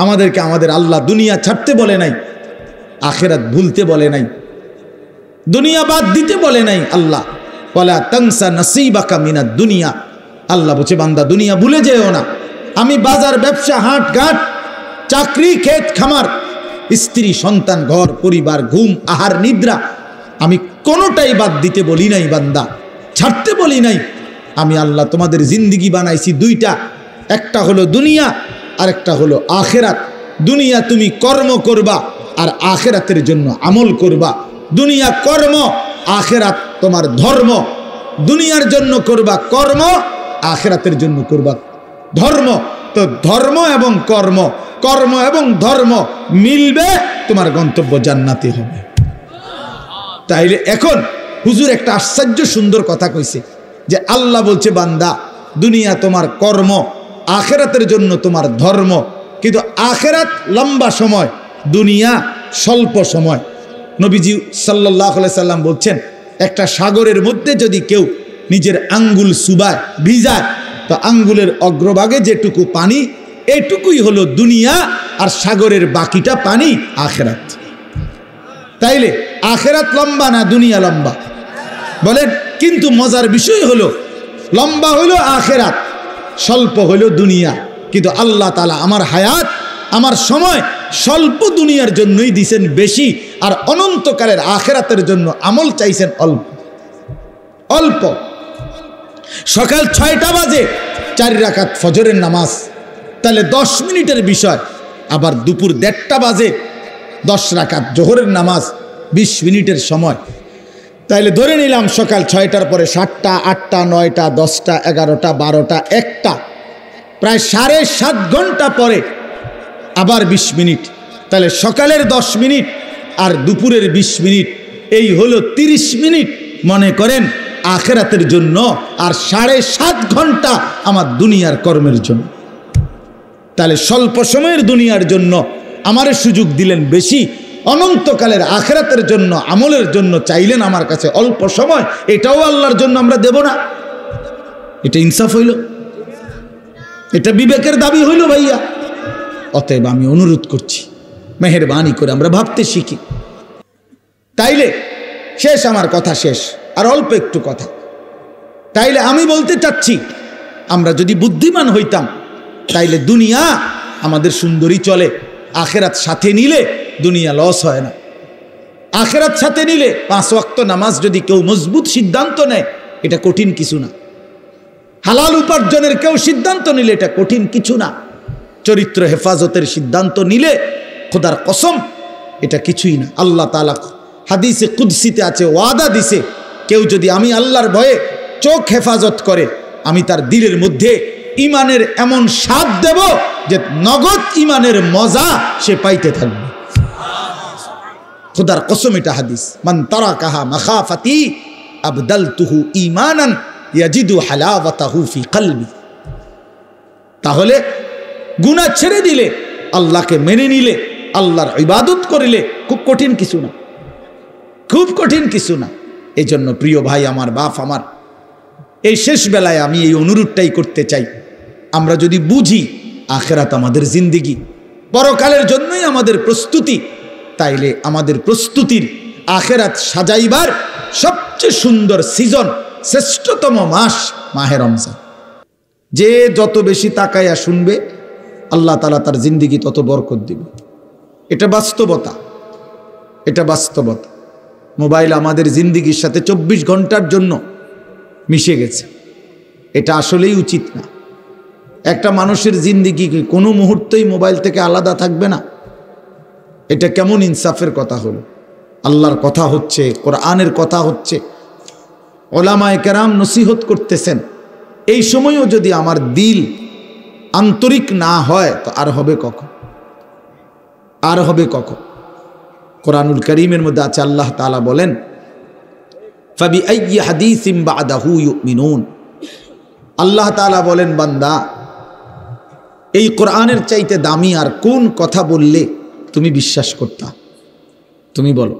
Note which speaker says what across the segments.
Speaker 1: আমাদেরকে আমাদের আল্লাহ দুনিয়া ছাড়তে বলে নাই, আখিরাত ভুলতে বলে নাই, দুনিয়া বাদ দিতে বলে নাই। আল্লাহ ওয়ালা তানসা নসিবাকা মিনাদ দুনিয়া, আল্লাহ বলছে বান্দা দুনিয়া ভুলে যেও না। আমি বাজার, ব্যবসা, হাট ঘাট, চাকরি, ক্ষেত খামার, স্ত্রী, সন্তান, ঘর পরিবার, ঘুম, আহার, নিদ্রা, আমি কোনোটাই বাদ দিতে বলি নাই বান্দা, ছাড়তে বলি নাই। আমি আল্লাহ তোমাদের জিন্দিগি বানাইছি দুইটা, একটা হলো দুনিয়া আর একটা হলো আখেরাত। দুনিয়া তুমি কর্ম করবা আর আখেরাতের জন্য আমল করবা। দুনিয়া কর্ম, আখেরাত তোমার ধর্ম। দুনিয়ার জন্য করবা কর্ম, আখেরাতের জন্য করবা ধর্ম। তো ধর্ম এবং কর্ম, কর্ম এবং ধর্ম মিলবে, তোমার গন্তব্য জান্নাতে হবে। তাইলে এখন হুজুর একটা আশ্চর্য সুন্দর কথা কইছে যে আল্লাহ বলছে বান্দা দুনিয়া তোমার কর্ম, আখেরাতের জন্য তোমার ধর্ম। কিন্তু আখেরাত লম্বা সময়, দুনিয়া স্বল্প সময়। নবীজি সাল্লাল্লাহু আলাইহি সাল্লাম বলছেন একটা সাগরের মধ্যে যদি কেউ নিজের আঙ্গুল চুবায়, ভিজায়, তো আঙ্গুলের অগ্রভাগে যেটুকু পানি, এইটুকুই হলো দুনিয়া, আর সাগরের বাকিটা পানি আখেরাত। তাইলে আখেরাত লম্বা না দুনিয়া লম্বা বলেন? কিন্তু মজার বিষয় হলো লম্বা হলো আখেরাত, স্বল্প হলো দুনিয়া। কিন্তু আল্লাহ তাআলা আমার হায়াত, আমার সময় স্বল্প দুনিয়ার জন্যই দিয়েছেন বেশি, আর অনন্তকালের আখেরাতের জন্য আমল চাইছেন অল্প অল্প। সকাল 6টা বাজে 4 রাকাত ফজরের নামাজ, তাহলে 10 মিনিটের বিষয়। আবার দুপুর 1:30টা বাজে 10 রাকাত জোহরের নামাজ, 20 মিনিটের সময়। তাইলে ধরে নিলাম সকাল 6টার পরে 7টা, 8টা, 9টা, 10টা, 11টা, 12টা, 1টা, প্রায় 7.5 ঘন্টা পরে আবার 20 মিনিট। তাহলে সকালের 10 মিনিট আর দুপুরের 20 মিনিট, এই হলো 30 মিনিট মনে করেন আখেরাতের জন্য, আর 7.5 ঘন্টা আমার দুনিয়ার কর্মের জন্য। তাহলে স্বল্প সময়ের দুনিয়ার জন্য আমারে সুযোগ দিলেন বেশি, অনন্তকালের আখেরাতের জন্য আমলের জন্য চাইলেন আমার কাছে অল্প সময়। এটাও আল্লাহর জন্য আমরা দেব না? এটা ইনসাফ হইল? এটা বিবেকের দাবি হইল ভাইয়া? অতএব আমি অনুরোধ করছি, মেহেরবানি করে আমরা ভাবতে শিখি। তাইলে শেষ, আমার কথা শেষ, আর অল্প একটু কথা। তাইলে আমি বলতে চাচ্ছি, আমরা যদি বুদ্ধিমান হইতাম তাইলে দুনিয়া আমাদের সুন্দরী চলে, আখেরাত সাথে নিলে দুনিয়া লস হয় না। আখেরাত সাথে নিলে 5 ওয়াক্ত নামাজ যদি কেউ মজবুত সিদ্ধান্ত নেয়, এটা কঠিন কিছু না। হালাল উপার্জনের কেউ সিদ্ধান্ত নিলে এটা কঠিন কিছু না। চরিত্র হেফাজতের সিদ্ধান্ত নিলে খোদার কসম এটা কিছুই না। আল্লাহ তাআলা হাদিসে কুদসিতে আছে, ওয়াদা দিছে, কেউ যদি আমি আল্লাহর ভয়ে চোখ হেফাজত করে, আমি তার দিলের মধ্যে ইমানের এমন স্বাদ দেব যে নগদ ইমানের মজা সে পাইতে থাকবে। খোদার কসম এটা হাদিস। মান তারাকাহা মাখাফাতি আবদালতুহু ঈমানান ইয়াজিদু হালাওয়াতাহু ফি কলবি। তাহলে গুনাহ ছেড়ে দিলে, আল্লাহকে মেনে নিলে, আল্লাহর ইবাদত করিলে খুব কঠিন কিছু না, খুব কঠিন কিছু না। এই জন্য প্রিয় ভাই আমার, বাপ আমার, এই শেষ বেলায় আমি এই অনুরোধটাই করতে চাই, আমরা যদি বুঝি আখেরাত আমাদের জিন্দিগি, পরকালের জন্যই আমাদের প্রস্তুতি, তাইলে আমাদের প্রস্তুতির আখেরাত সাজাইবার সবচেয়ে সুন্দর সিজন, শ্রেষ্ঠতম মাস মাহে রমজান। যে যত বেশি তাকায়া শুনবে, আল্লাহ তাআলা তার জিন্দিগি তত বরকত দিবে। এটা বাস্তবতা, এটা বাস্তবতা। মোবাইল আমাদের জিন্দিগির সাথে 24 ঘন্টার জন্য মিশে গেছে। এটা আসলেই উচিত না। একটা মানুষের জিন্দিগি কোনো মুহূর্তেই মোবাইল থেকে আলাদা থাকবে না, এটা কেমন ইনসাফের কথা হলো? আল্লাহর কথা হচ্ছে, কোরআনের কথা হচ্ছে, ওলামায়ে কেরাম নসিহত করতেছেন, এই সময়ও যদি আমার দিল আন্তরিক না হয় তো আর হবে কখন? আর হবে কখন? কোরআনুল কারীমের মধ্যে আছে, আল্লাহ তাআলা বলেন, ফাবিআইয়ি হাদিসিম বা'দাহু ইউমিনুন। আল্লাহ তাআলা বলেন, বান্দা এই কোরআনের চাইতে দামি আর কোন কথা বললে তুমি বিশ্বাস করতা? তুমি বলো।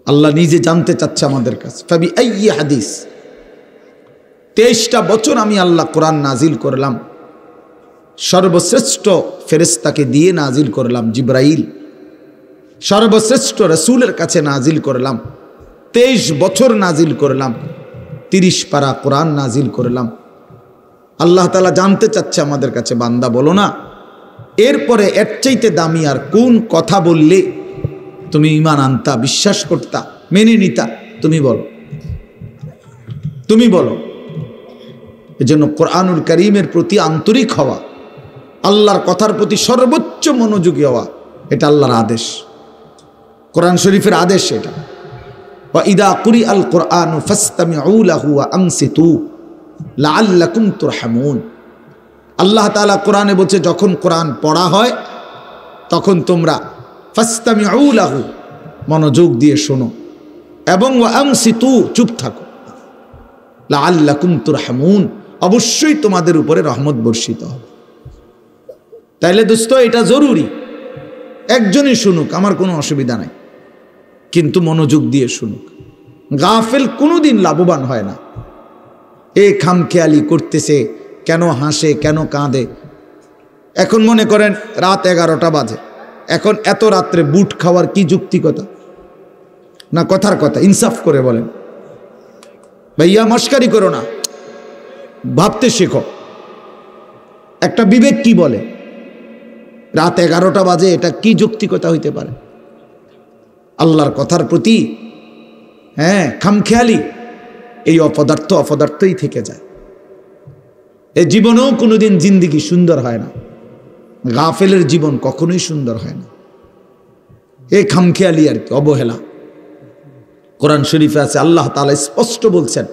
Speaker 1: আল্লাহ নিজে জানতে চাচ্ছে আমাদের কাছে। ফাবিআইয়ি হাদিস, 23টা বছর আমি আল্লাহ কোরআন নাজিল করলাম, সর্বশ্রেষ্ঠ ফেরেশতাকে দিয়ে নাজিল করলাম জিব্রাইল, সর্বশ্রেষ্ঠ রাসূলের কাছে নাজিল করলাম, 23 বছর নাজিল করলাম, 30 পারা কোরআন নাজিল করলাম। আল্লাহ তাআলা জানতে চাচ্ছে আমাদের কাছে, বান্দা বলো না এরপরে এর চাইতে দামি আর কোন কথা বললে তুমি ঈমান আনতা, বিশ্বাস করতা, মেনে নিতা? তুমি বলো, তুমি বলো। এজন্য কোরআনুল কারীমের প্রতি আন্তরিক হওয়া, আল্লাহর কথার প্রতি সর্বোচ্চ মনোযোগী হওয়া, এটা আল্লাহর আদেশ, কোরআন শরীফের আদেশ এটা। ওয়া ইদা কুরিআল কুরআনু ফাসতামিউ লাহু ওয়া আনসিতু লাআল্লাকুম তুরহামুন। আল্লাহ তাআলা কোরআনে বলছে, যখন কোরআন পড়া হয় তখন তোমরা ফাসতামিউ লাহু, মনোযোগ দিয়ে শোনো, এবং ওয়া আনসিতু, চুপ থাকো, লাআল্লাকুম তুরহামুন, অবশ্যই তোমাদের উপরে রহমত বর্ষিত হবে। তাইলে দোস্ত এটা জরুরি, একজনই শুনুক, আমার কোনো অসুবিধা নাই, কিন্তু মনোযোগ দিয়ে শুনুক। গাফেল কোনোদিন লাভবান হয় না। এ খামখেয়ালি করতেছে, কেন হাসে, কেন কাঁদে। এখন মনে করেন রাত 11টা বাজে, এখন এত রাত্রে বুট খাওয়ার কি যুক্তিকতা? না কথার কথা, ইনসাফ করে বলেন ভাইয়া, মস্কারি করো না, ভাবতে শেখো। একটা বিবেক কি বলে? রাত 11টা বাজে, এটা কি যুক্তিকতা হইতে পারে? আল্লাহর কথার প্রতি খামখেয়ালি, এই অপদার্থই থেকে যায়। এই জীবনেও কোনোদিন জিন্দিগি সুন্দর হয় না, গাফেলের জীবন কখনোই সুন্দর হয় না। এই খামখেয়ালি আর কি, অবহেলা। কোরআন শরীফে আছে, আল্লাহ তাআলা স্পষ্ট বলছেন,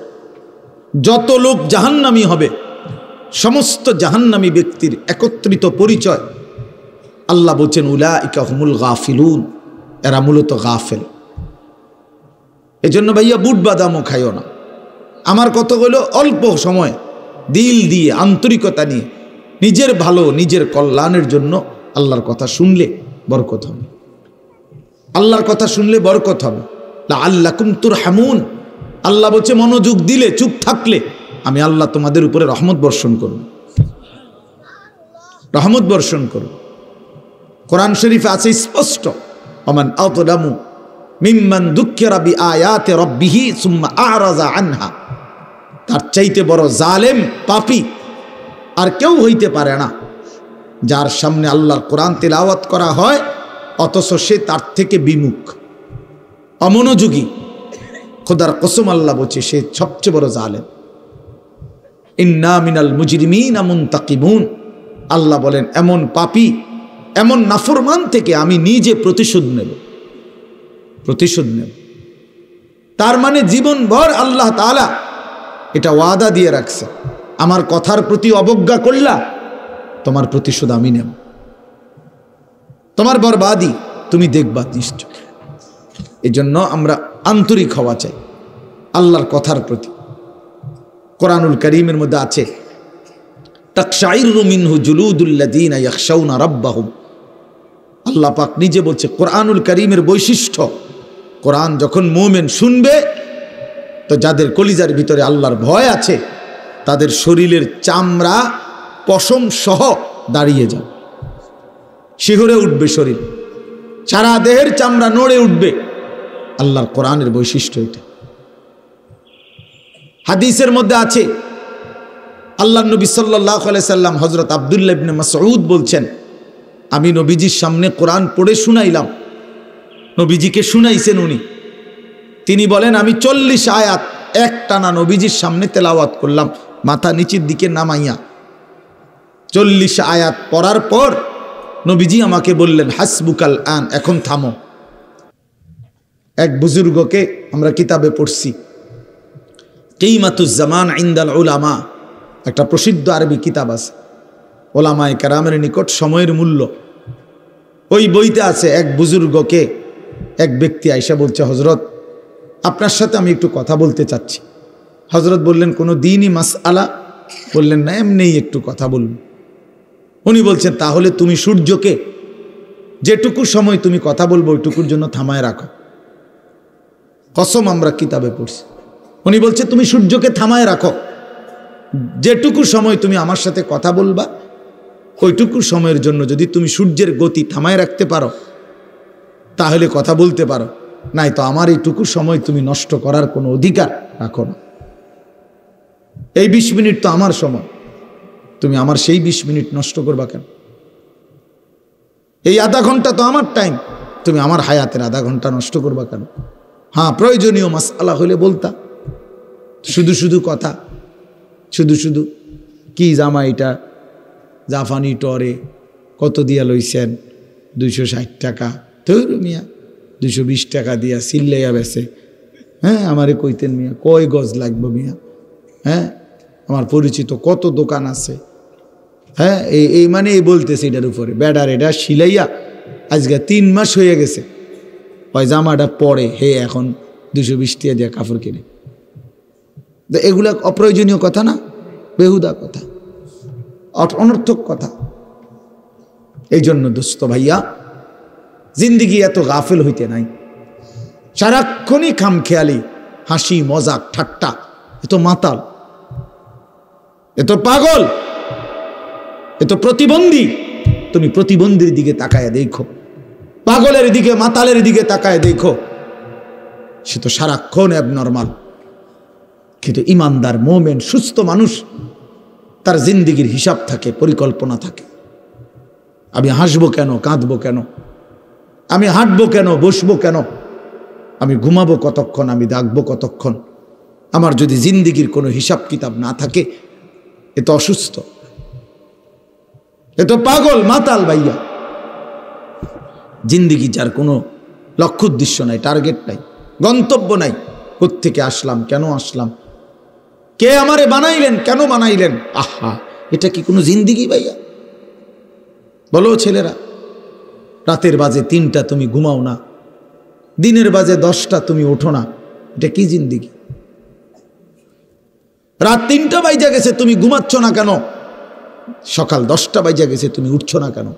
Speaker 1: যত লোক জাহান্নামী হবে, সমস্ত জাহান্নামী ব্যক্তির একত্রিত পরিচয় আল্লাহ বলছেন উলাইকা হুমুল গাফিলুন, এরা মূলত গাফেল। এজন্য ভাইয়া বুট বাদামও খাইও না। আমার কথা হলো, অল্প সময় দিল দিয়ে, আন্তরিকতা নিয়ে, নিজের ভালো, নিজের কল্যাণের জন্য আল্লাহর কথা শুনলে বরকত হবে, আল্লাহর কথা শুনলে বরকত হবে। লাআল্লাকুম তুরহামুন, আল্লাহ বলছে মনোযোগ দিলে, চুপ থাকলে আমি আল্লাহ তোমাদের উপরে রহমত বর্ষণ করব, রহমত বর্ষণ করব। কোরআন শরীফে আছে স্পষ্ট, ওমান আযলামু মিম্মান যুক্কিরা বিআয়াতি রাব্বিহি সুম্মা আ'রাযা আনহা। তার চাইতে বড় জালেম, পাপী আর কেউ হইতে পারে না, যার সামনে আল্লাহর কোরআন তেলাওয়াত করা হয় অথচ সে তার থেকে বিমুখ, অমনোযোগী। খোদার কসম আল্লাহ বলছে, সে সবচেয়ে বড় জালেম। ইন্না মিনাল মুজরিমিনা মুনতাকিমুন, আল্লাহ বলেন এমন পাপী, এমন নাফরমান থেকে আমি নিজে প্রতিশোধ নেব, প্রতিশোধ নেব। তার মানে জীবনভর আল্লাহ তাআলা এটা ওয়াদা দিয়ে রাখছে, আমার কথার প্রতি অবজ্ঞা করলা, তোমার প্রতিশোধ আমি নেব, তোমার বরবাদি তুমি দেখবা নিশ্চয়। এই জন্য আমরা আন্তরিক হওয়া চাই আল্লাহর কথার প্রতি। কোরআনুল কারীমের মধ্যে আছে, তাকশাইরু মিনহু জুলুদুল্লাযীনা ইয়াখশাউনা রাব্বাহুম। আল্লাহ পাক নিজে বলছে, কোরআনুল কারীমের বৈশিষ্ট্য, কোরআন যখন মুমিন শুনবে তো যাদের কলিজার ভিতরে আল্লাহর ভয় আছে, তাদের শরীরের চামড়া পশম সহ দাঁড়িয়ে যাবে, শিহরে উঠবে শরীর, সারা দেহের চামড়া নড়ে উঠবে। আল্লাহর কোরআনের বৈশিষ্ট্য এটা। হাদিসের মধ্যে আছে, আল্লাহ নবী সাল্লাল্লাহু আলাইহি সাল্লাম হযরত আব্দুল্লাহ ইবনে মাসউদ বলছেন, আমি নবীজির সামনে কোরআন পড়ে শুনাইলাম, নবীজিকে শুনাইছেন উনি। তিনি বলেন, আমি 40 আয়াত একটানা নবীজির সামনে তেলাওয়াত করলাম, মাথা নিচের দিকে নামাইয়া। 40 আয়াত পড়ার পর নবীজি আমাকে বললেন, হাসবুকাল আন, এখন থামো। এক বুজুর্গকে আমরা কিতাবে পড়ছি, কিমাতুজ জামান ইনদাল উলামা, একটা প্রসিদ্ধ আরবি কিতাব আছে, ওলামায়ে কেরামের নিকট সময়ের মূল্য। ওই বইতে আছে, এক বুজুর্গকে এক ব্যক্তি আইসা বলছে, হজরত আপনার সাথে আমি একটু কথা বলতে চাচ্ছি। হজরত বললেন, কোনো দিনই মাসআলা? বললেন না, এমনিই একটু কথা বলবো। উনি বলছেন, তাহলে তুমি সূর্যকে যেটুকু সময় তুমি কথা বলবো ওইটুকুর জন্য থামায় রাখো। কসম আমরা কিতাবে পড়ছি। উনি বলছে, তুমি সূর্যকে থামায় রাখো, যেটুকু সময় তুমি আমার সাথে কথা বলবা ওইটুকু সময়ের জন্য যদি তুমি সূর্যের গতি থামায় রাখতে পারো তাহলে কথা বলতে পারো, নাই তো আমার এইটুকু সময় তুমি নষ্ট করার কোনো অধিকার রাখো না। এই 20 মিনিট তো আমার সময়, তুমি আমার সেই 20 মিনিট নষ্ট করবা কেন? এই আধা ঘন্টা তো আমার টাইম, তুমি আমার হায়াতের আধা ঘন্টা নষ্ট করবা কেন? হ্যাঁ, প্রয়োজনীয় মাসআলা হলে বলতা, শুধু শুধু কথা, শুধু শুধু কি জামা এটা জাফানি টরে কত দিয়া লইছেন? 260 টাকা। ধুর মিয়া, 220 টাকা দিয়া সিল্লাইয়া বেছে। হ্যাঁ, আমারে কইতেন মিয়া কয় গজ লাগবে মিয়া? হ্যাঁ, আমার পরিচিত কত দোকান আছে। হ্যাঁ, এই মানে এই বলতেছে এটার উপরে বেডার এটা সিলাইয়া আজকে 3 মাস হয়ে গেছে, ওই জামাটা পরে হে এখন 220 টাকা দিয়ে কাপড় কিনে। এগুলা অপ্রয়োজনীয় কথা না, বেহুদা কথা, অনর্থক কথা। এই জন্য দোস্ত ভাইয়া, জিন্দিগি এত গাফিল হইতে নাই। সারাক্ষণই খামখেয়ালি, হাসি মজাক ঠাট্টা, এত মাতাল, এত পাগল, এত প্রতিবন্ধী। তুমি প্রতিবন্ধীর দিকে তাকায় দেখো, পাগলের দিকে মাতালের দিকে তাকায় দেখো, সে তো সারাক্ষণ অ্যাবনর্মাল। কিন্তু ইমানদার মোমেন সুস্থ মানুষ, তার জিন্দিগির হিসাব থাকে, পরিকল্পনা থাকে। আমি হাসবো কেন, কাঁদবো কেন, আমি হাঁটবো কেন, বসবো কেন, আমি ঘুমাবো কতক্ষণ, আমি জাগবো কতক্ষণ। আমার যদি জিন্দিগির কোনো হিসাব কিতাব না থাকে, এ তো অসুস্থ, এ তো পাগল মাতাল ভাইয়া। জিন্দিগি যার কোনো লক্ষ্য উদ্দেশ্য নাই, টার্গেট নাই, গন্তব্য নাই। কোত্থেকে আসলাম, কেন আসলাম, কে আমারে বানাইলেন, কেন বানাইলেন? আহা, এটা কি কোনো জিন্দিগি ভাইয়া? বলো ছেলেরা, রাতের বাজে 3টা তুমি ঘুমাও না, দিনের বাজে 10টা তুমি ওঠো না, এটা কি জিন্দিগি? রাত 3টা বাজে গেছে তুমি ঘুমাচ্ছ না কেন? সকাল 10টা বাজে গেছে তুমি উঠছো না কেন?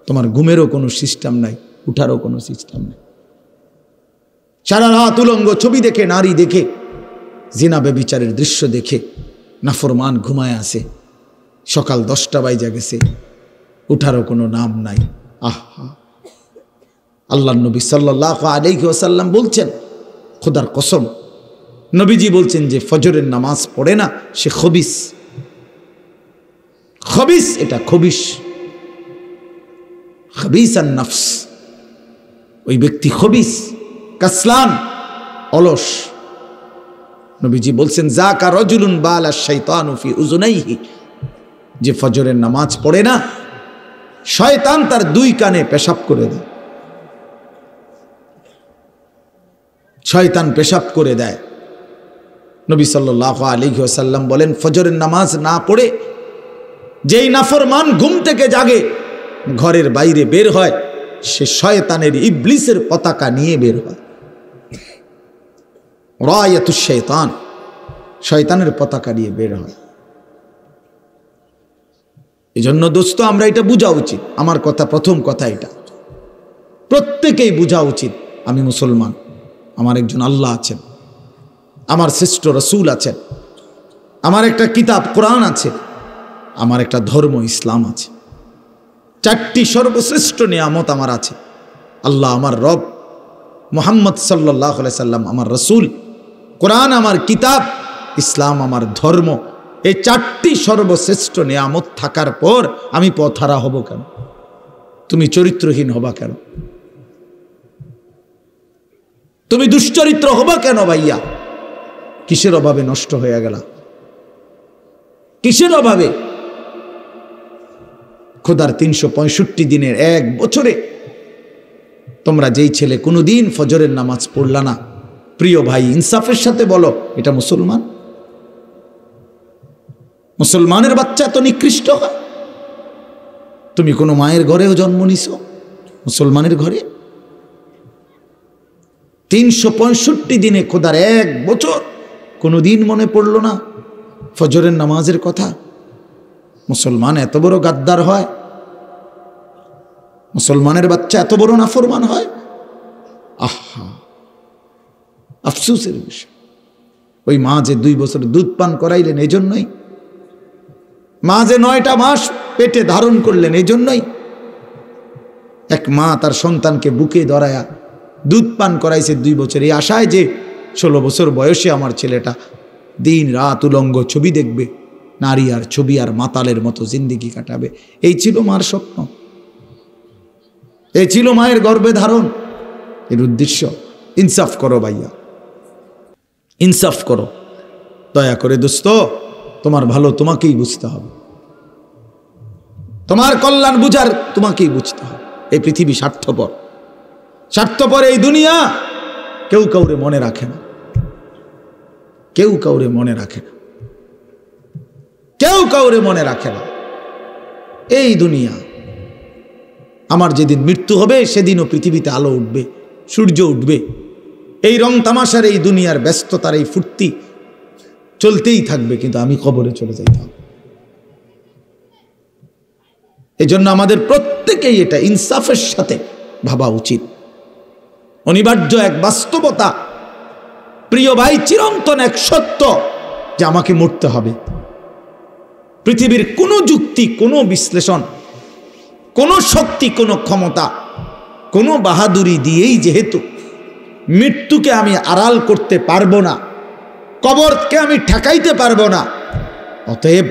Speaker 1: তোমার ঘুমেরও কোনো সিস্টেম নাই, উঠারও কোনো সিস্টেম নাই। সারা রাত উলঙ্গ ছবি দেখে, নারী দেখে, জিনা বেবিচারের দৃশ্য দেখে নাফরমান ঘুমায় আছে। সকাল 10টা বাজে গেছে, উঠারও কোনো নাম নাই। আহা, আল্লাহ নবী সাল্লাল্লাহু আলাইহি ওয়াসাল্লাম বলছেন, খোদার কসম, নবীজি বলছেন যে ফজরের নামাজ পড়ে না সে খবিস। খবিস, এটা খবিস, খবিসান নফস, ওই ব্যক্তি খবিস, কাসলান, অলস। নবীজি বলছেন, যাকা রাজুলুন বালা শাইতানু ফি উযুনাইহি, যে ফজরের নামাজ পড়ে না শয়তান তার 2 কানে পেশাব করে দেয়। শয়তান পেশাব করে দেয়। নবী সাল্লাল্লাহু আলাইহি ওয়াসাল্লাম বলেন, ফজরের নামাজ না পড়ে যেই নাফরমান ঘুম থেকে জাগে, ঘরের বাইরে বের হয়, সে শয়তানের, ইবলিসের পতাকা নিয়ে বের হয়। রায়াতুশ শাইতান, শয়তানের পতাকা নিয়ে বের হয়। এজন্য দোস্ত, আমরা এটা বোঝা উচিত। আমার কথা, প্রথম কথা এটা প্রত্যেকেই বোঝা উচিত, আমি মুসলমান, আমার একজন আল্লাহ আছেন, আমার শ্রেষ্ঠ রসুল আছেন, আমার একটা কিতাব কোরআন আছে, আমার একটা ধর্ম ইসলাম আছে। 4টি সর্বশ্রেষ্ঠ নিয়ামত আমার আছে। আল্লাহ আমার রব, মুহাম্মদ সাল্লাল্লাহু আলাইহি সাল্লাম আমার রসুল, কোরআন আমার কিতাব, ইসলাম আমার ধর্ম। এই 4টি সর্বশ্রেষ্ঠ নিয়ামত থাকার পর আমি পথহারা হব কেন? তুমি চরিত্রহীন হবা কেন? তুমি দুশ্চরিত্র হবা কেন ভাইয়া? কিসের অভাবে নষ্ট হয়ে গেল? কিসের অভাবে? খোদার 365 দিনের 1 বছরে তোমরা যেই ছেলে কোনোদিন ফজরের নামাজ পড়লা না, প্রিয় ভাই, ইনসাফের সাথে বলো, এটা মুসলমান? মুসলমানের বাচ্চা তো নিকৃষ্ট হয়। তুমি কোনো মায়ের ঘরেও জন্ম নিছ, মুসলমানের ঘরে? 365 দিনে খোদার 1 বছর কোনোদিন মনে পড়লো না ফজরের নামাজের কথা? মুসলমান এত বড় গাদ্দার হয়? মুসলমানের বাচ্চা এত বড় নাফরমান হয়? আহা, আফসোসের বিষয়। ওই মা যে 2 বছর দুধ পান করাইলেন, এই জন্যই মা যে 9টা মাস পেটে ধারণ করলেন এই জন্যই। এক মা তার সন্তানকে বুকে ধরায়া দুধ পান করাইছে 2 বছর, এই আশায় যে 16 বছর বয়সে আমার ছেলেটা দিন রাত উলঙ্গ ছবি দেখবে, নারী আর ছবি আর মাতালের মতো জিন্দিগি কাটাবে। এই ছিল মার স্বপ্ন, এই ছিল মায়ের গর্ভে ধারণ, এর উদ্দেশ্য। ইনসাফ করো ভাইয়া, ইনসাফ করো দয়া করে। দোস্ত, তোমার ভালো তোমাকেই বুঝতে হবে, তোমার কল্যাণ বুঝার তোমাকেই বুঝতে হবে। এই পৃথিবী স্বার্থপর, স্বার্থপর এই দুনিয়া। কেউ কাউরে মনে রাখে না, কেউ কাউরে মনে রাখে না, কেউ কাউরে মনে রাখে না। এই দুনিয়া, আমার যেদিন মৃত্যু হবে সেদিনও পৃথিবীতে আলো উঠবে, সূর্য উঠবে। এই রং তামাশার, এই দুনিয়ার ব্যস্ততার, এই ফুর্তি চলতেই থাকবে, কিন্তু আমি কবরে চলে যাইতে হবে। এই জন্য আমাদের প্রত্যেকেই এটা ইনসাফের সাথে ভাবা উচিত। অনিবার্য এক বাস্তবতা, প্রিয় ভাই, চিরন্তন এক সত্য যে আমাকে মরতে হবে। পৃথিবীর কোনো যুক্তি, কোনো বিশ্লেষণ, কোনো শক্তি, কোনো ক্ষমতা, কোনো বাহাদুরি দিয়েই যেহেতু মৃত্যুকে আমি আড়াল করতে পারবো না, কবরকে আমি ঠেকাইতে পারবো না, অতএব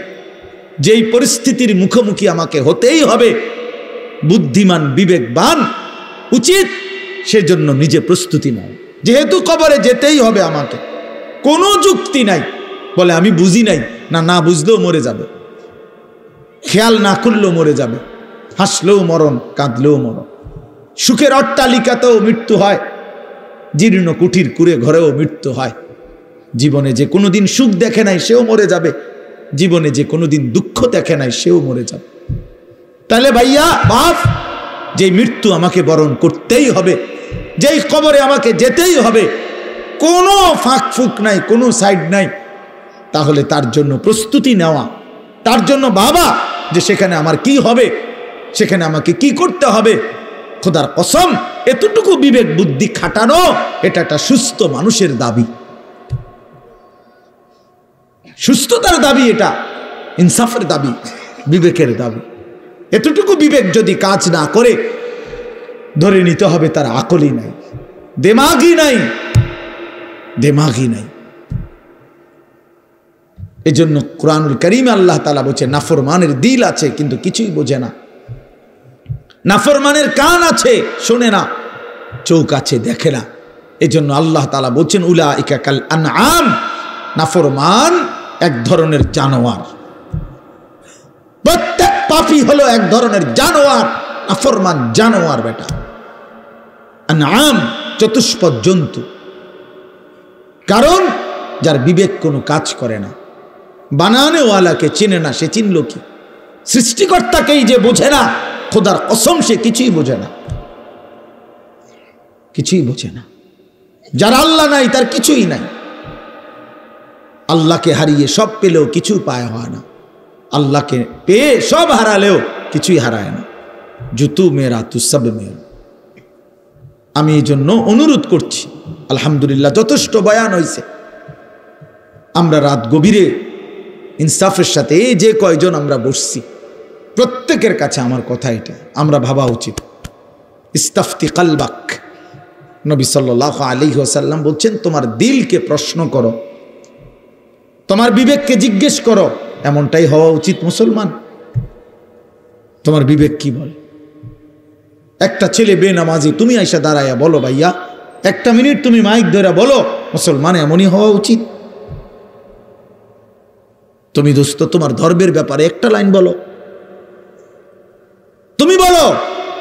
Speaker 1: যেই পরিস্থিতির মুখোমুখি আমাকে হতেই হবে, বুদ্ধিমান বিবেকবান উচিত সেজন্য নিজে প্রস্তুতি নাও। যেহেতু কবরে যেতেই হবে আমাকে, কোনো যুক্তি নাই বলে আমি বুঝি নাই, না না বুঝলেও মরে যাবে, খেয়াল না করলেও মরে যাবে, হাসলেও মরণ, কাঁদলেও মরণ। সুখের অট্টালিকাতেও মৃত্যু হয়, জীর্ণ কুঠির কুড়ে ঘরেও মৃত্যু হয়। জীবনে যে কোনোদিন সুখ দেখে নাই সেও মরে যাবে, জীবনে যে কোনোদিন দুঃখ দেখে নাই সেও মরে যাবে। তাহলে ভাইয়া বাপ, যে মৃত্যু আমাকে বরণ করতেই হবে, যেই কবরে আমাকে যেতেই হবে, কোনো ফাঁক ফুক নাই, কোনো সাইড নাই, তাহলে তার জন্য প্রস্তুতি নেওয়া, তার জন্য ভাবা যে সেখানে আমার কি হবে, সেখানে আমাকে কি করতে হবে। খোদার কসম, এতটুকু বিবেক বুদ্ধি খাটানো এটা একটা সুস্থ মানুষের দাবি, সুস্থতার দাবি, এটা ইনসাফের দাবি, বিবেকের দাবি। এতটুকু বিবেক যদি কাজ না করে, ধরে নিতে হবে তার আকলই নাই, দেমাগই নাই, দেমাগই নাই। এজন্য কুরআনুল কারীমে আল্লাহ তাআলা বলেছে, নাফরমানের দিল আছে কিন্তু কিছুই বোঝে না, নাফরমানের কান আছে শোনে না, চোখ আছে দেখে না। এজন্য আল্লাহ তাআলা বলছেন, উলাইকা কাল আনআম, নাফরমান এক ধরনের জানোয়ার। প্রত্যেক পাপী হলো এক ধরনের জানোয়ার, নাফরমান জানোয়ার বেটা। আনআম চতুষ্পদ জন্তু। কারণ যার বিবেক কোনো কাজ করে না, বানানেওয়ালাকে চিনে না, সে চিনল কি? সৃষ্টিকর্তাকেই যে বোঝে না, খোদার কসম সে কিছুই বোঝে না, কিছুই বোঝে না। যার আল্লাহ নাই তার কিছুই নাই। আল্লাহকে হারিয়ে সব পেলেও কিছু পায় হয় না, আল্লাহকে পেয়ে সব হারালেও কিছুই হারায় না। জুতু মেরা তু সব মেরা। আমি এই জন্য অনুরোধ করছি, আলহামদুলিল্লাহ যথেষ্ট বয়ান হয়েছে। আমরা রাত গভীরে ইনসাফের সাথে এই যে কয়জন আমরা বসছি, প্রত্যেকের কাছে আমার কথা এটা, আমরা ভাবা উচিত। ইস্তাফতি কালবাক, নবী সাল্লাল্লাহু আলাইহি ওয়াসাল্লাম বলছেন, তোমার দিলকে প্রশ্ন করো, তোমার বিবেককে জিজ্ঞেস করো। এমনটাই হওয়া উচিত মুসলমান। তোমার বিবেক কি বলে? একটা ছেলে বেনামাজি, তুমি আইসা দাঁড়াইয়া বলো, ভাইয়া 1 মিনিট তুমি মাইক ধরে বলো, মুসলমান এমনই হওয়া উচিত। তুমি দোস্ত তোমার ধর্মের ব্যাপারে একটা লাইন বলো, তুমি বলো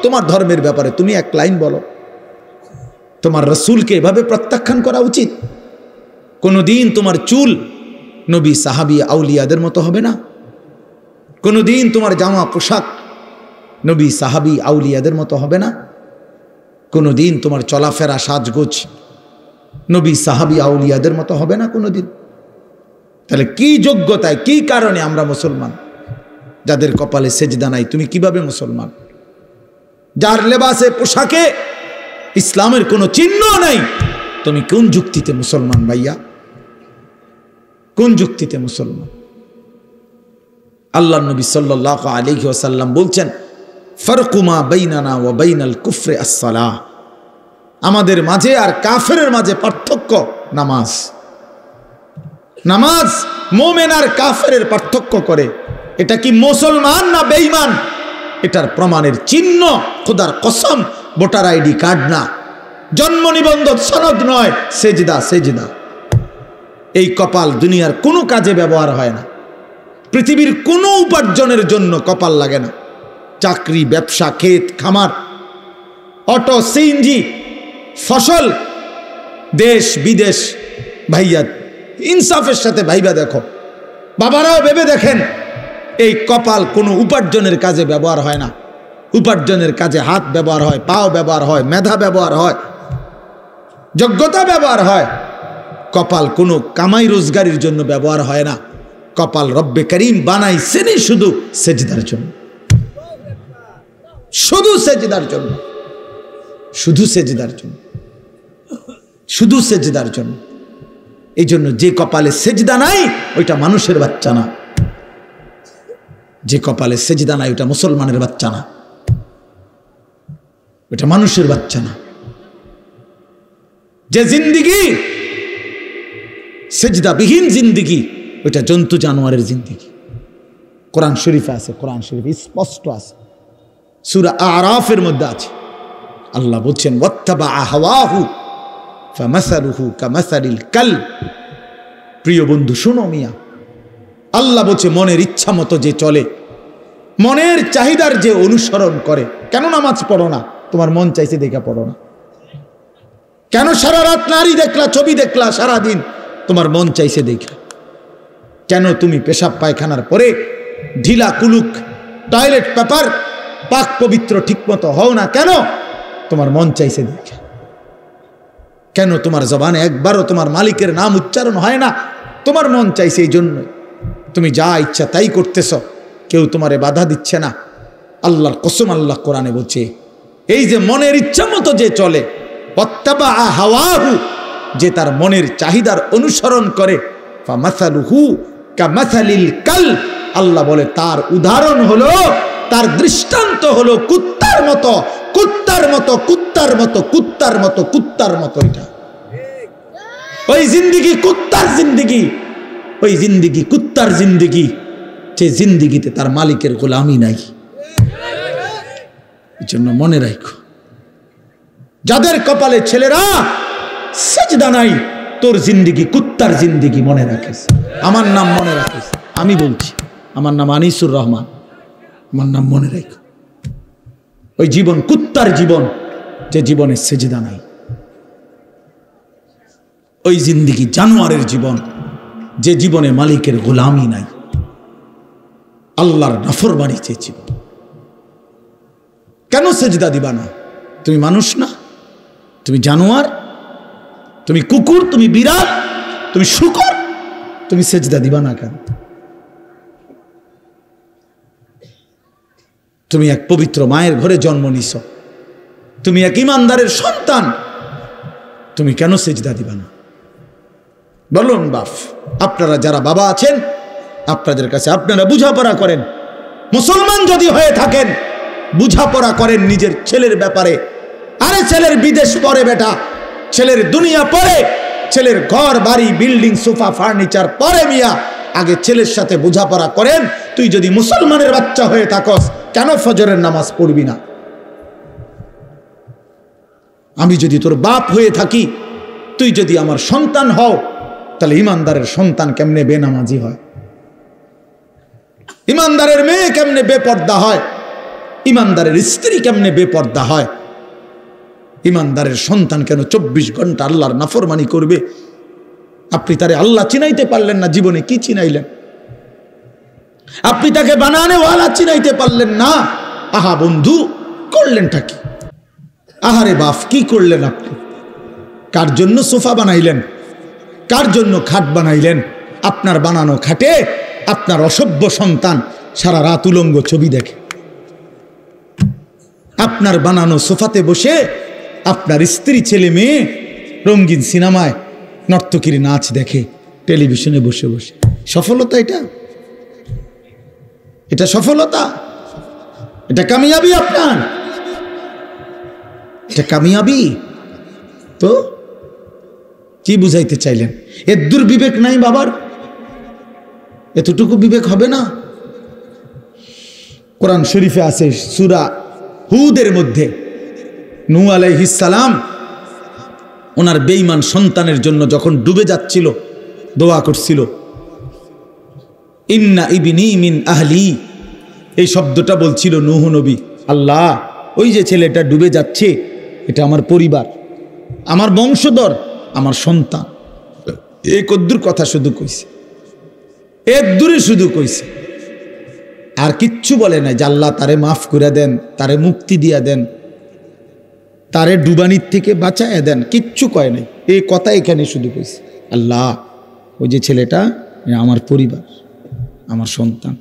Speaker 1: তোমার ধর্মের ব্যাপারে তুমি 1 লাইন বলো। তোমার রাসূলকে এভাবে প্রত্যাখ্যান করা উচিত। কোনদিন তোমার চুল নবী সাহাবী আউলিয়াদের মতো হবে না, কোনদিন তোমার জামা পোশাক নবী সাহাবী আউলিয়াদের মতো হবে না, কোনদিন তোমার চলাফেরা সাজগোজ নবী সাহাবী আউলিয়াদের মতো হবে না কোনদিন। তাহলে কি যোগ্যতায়, কি কারণে আমরা মুসলমান? যাদের কপালে সেজদা নাই, তুমি কিভাবে মুসলমান? যার লেবাসে পোশাকে ইসলামের কোনো চিহ্ন নাই, তুমি কোন যুক্তিতে মুসলমান ভাইয়া? কোন যুক্তিতে মুসলমান? আল্লাহ নবী সাল্লাল্লাহু আলাইহি ওয়াসাল্লাম বলছেন, ফারকুমা বাইনানা ওয়া বাইনাল কুফরি আস-সালাহ, আমাদের মাঝে আর কাফেরের মাঝে পার্থক্য নামাজ। নামাজ মুমিন আর কাফেরের পার্থক্য করে। এটা কি মুসলমান না বেঈমান, এটার প্রমাণের চিহ্ন খোদার কসম ভোটার আইডি কার্ড না, জন্ম নিবন্ধন সনদ নয়, সেজদা। সেজদা এই কপাল দুনিয়ার কোনো কাজে ব্যবহার হয় না, পৃথিবীর কোনো উপার্জনের জন্য কপাল লাগে না। চাকরি, ব্যবসা, ক্ষেত খামার, অটো, সিএনজি, ফসল, দেশ বিদেশ, ভাইয়া ইনসাফের সাথে ভাইবা দেখো, বাবারাও ভেবে দেখেন, এই কপাল কোনো উপার্জনের কাজে ব্যবহার হয় না। উপার্জনের কাজে হাত ব্যবহার হয়, পাও ব্যবহার হয়, মেধা ব্যবহার হয়, যোগ্যতা ব্যবহার হয়। কপাল কোনো কামাই রোজগারের জন্য ব্যবহার হয় না। কপাল রব্বে করিম বানাইছেনই শুধু সেজদার জন্য, শুধু সেজদার জন্য, শুধু সেজদার জন্য, শুধু সেজদার জন্য। এই জন্য যে কপালে সেজদা নাই ওইটা মানুষের বাচ্চা না, যে কপালে সেজদা নাই ওটা মুসলমানের বাচ্চা না, ওটা মানুষের বাচ্চা না। যে জিন্দিগি সেজদাবিহীন জিন্দিগি ওইটা জন্তু জানোয়ারের জিন্দিগি। কোরআন শরীফে আছে, কোরআন শরীফে স্পষ্ট আছে, সূরা আরাফের মধ্যে আছে। আল্লাহ বলছেন, ওয়াত্তাবা হাওয়াহু ফামাসালুহু কামাসালিল কালব। প্রিয় বন্ধু শোনো মিয়া, আল্লাহ বলছে মনের ইচ্ছা মতো যে চলে, মনের চাহিদার যে অনুসরণ করে। কেন নামাজ পড়ো না? তোমার মন চাইছে দেখে পড়ো না। কেন সারা রাত নারী দেখলা, ছবি দেখলা সারাদিন? তোমার মন চাইছে দেখে। কেন তুমি পেশাব পায়খানার পরে ঢিলা কুলুক টয়লেট পেপার পাক পবিত্র ঠিক মতো হও না? কেন? তোমার মন চাইছে দেখে। কেন তোমার জবানে একবারও তোমার মালিকের নাম উচ্চারণ হয় না? তোমার মন চাইছে এই জন্য। তুমি যা ইচ্ছা তাই করতেছ, কেউ তোমারে বাধা দিচ্ছে না। আল্লাহর কসম, আল্লাহ কোরআনে বলছে, এই যে মনের ইচ্ছা মতো যে চলে, ওয়াত্তাবা হাওয়াহু, যে তার মনের চাহিদার অনুসরণ করে, ফামাসালুহু কামাসালিল কালব, আল্লাহ বলে তার উদাহরণ হলো, তার দৃষ্টান্ত হলো কুত্তার মতো, কুত্তার মতো, কুত্তার মতো, কুত্তার মতো, কুত্তার মতো। এটা ওই জিন্দিগি কুত্তার জিন্দিগি, ওই জিন্দিগি কুত্তার জিন্দিগি, যে জিন্দিগিতে তার মালিকের গোলামি নাই। এই জন্য মনে রাখো, যাদের কপালে ছেলেরা সেজদা নাই, তোর জিন্দিগি কুত্তার জিন্দিগি, মনে রাখিস। আমার নাম মনে রাখিস, আমি বলছি, আমার নাম আনিসুর রহমান, আমার নাম মনে রাখো। ওই জীবন কুত্তার জীবন, যে জীবনে সেজদা নাই। ওই জিন্দিগি জানোয়ারের জীবন, যে জীবনে মালিকের গোলামি নাই, আল্লাহর নাফরমানি যে জীবন। কেন সেজদা দিবা না? তুমি মানুষ না? তুমি জানোয়ার? তুমি কুকুর? তুমি বিড়াল? তুমি শূকর? তুমি সেজদা দিবা না কেন? তুমি এক পবিত্র মায়ের ঘরে জন্ম নিছ, তুমি এক ইমানদারের সন্তান, তুমি কেন সেজদা দিবা না? বলুন বাপ, আপনারা যারা বাবা আছেন, আপনাদের কাছে আপনারা বুঝাপড়া করেন। মুসলমান যদি হয়ে থাকেন, বুঝাপড়া করেন নিজের ছেলের ব্যাপারে। আরে ছেলের বিদেশ পরে বেটা, ছেলের দুনিয়া পরে, ছেলের ঘর বাড়ি বিল্ডিং সোফা ফার্নিচার পরে মিয়া, আগে ছেলের সাথে বোঝাপড়া করেন। তুই যদি মুসলমানের বাচ্চা হয়ে থাকস, কেন ফজরের নামাজ পড়বি না? আমি যদি তোর বাপ হয়ে থাকি, তুই যদি আমার সন্তান হও, তাহলে ইমানদারের সন্তান কেমনে বেনামাজি হয়? ইমানদারের মেয়ে কেমনে বেপর্দা হয়? ইমানদারের স্ত্রী কেমনে বেপর্দা হয়? ইমানদারের সন্তান কেন 24 ঘন্টা আল্লাহর নাফরমানি করবে? আপনি তারে আল্লাহ চিনাইতে পারলেন না, জীবনে কি চিনাইলেন? আপনি তাকে বানানে ওয়ালা চিনাইতে পারলেন না। আহা বন্ধু, করলেনটা কি? আহারে বাপ, কি করলেন আপনি? কার জন্য সোফা বানাইলেন? কার জন্য খাট বানাইলেন? আপনার বানানো খাটে আপনার অসভ্য সন্তান সারা রাত উলঙ্গ ছবি দেখে। আপনার বানানো সোফাতে বসে আপনার স্ত্রী ছেলে মেয়ে রঙিন সিনেমায় নর্তকীর নাচ দেখে টেলিভিশনে বসে বসে। সফলতা এটা? এটা সফলতা, এটা কামিয়াবি আপনার, এটা কামিয়াবি। তো কি বুঝাইতে চাইলেন? এর দুর্বিবেক নাই বাবার, এতটুকু বিবেক হবে না? কোরআন শরীফে আছে সূরা হুদের মধ্যে নূহ আলাইহিস সালাম ওনার বেঈমান সন্তানের জন্য যখন ডুবে যাচ্ছিল দোয়া করছিল, ইন্না ইবনি মিন আহলি, এই শব্দটা বলছিল নূহ নবী, আল্লাহ ওই যে ছেলেটা ডুবে যাচ্ছে এটা আমার পরিবার, আমার বংশধর, আমার সন্তান। এই কদ্দুর কথা শুধু কইছে, এক দূরে শুধু কইছে, আর কিচ্ছু বলে নাই যে আল্লাহ তারে মাফ করে দেন, তারে মুক্তি দিয়া দেন, তারে ডুবানির থেকে বাঁচায় দেন, কিচ্ছু কয় নাই। এই কথা এখানে শুধু কইছে, আল্লাহ ওই যে ছেলেটা আমার পরিবার, আমার সন্তান।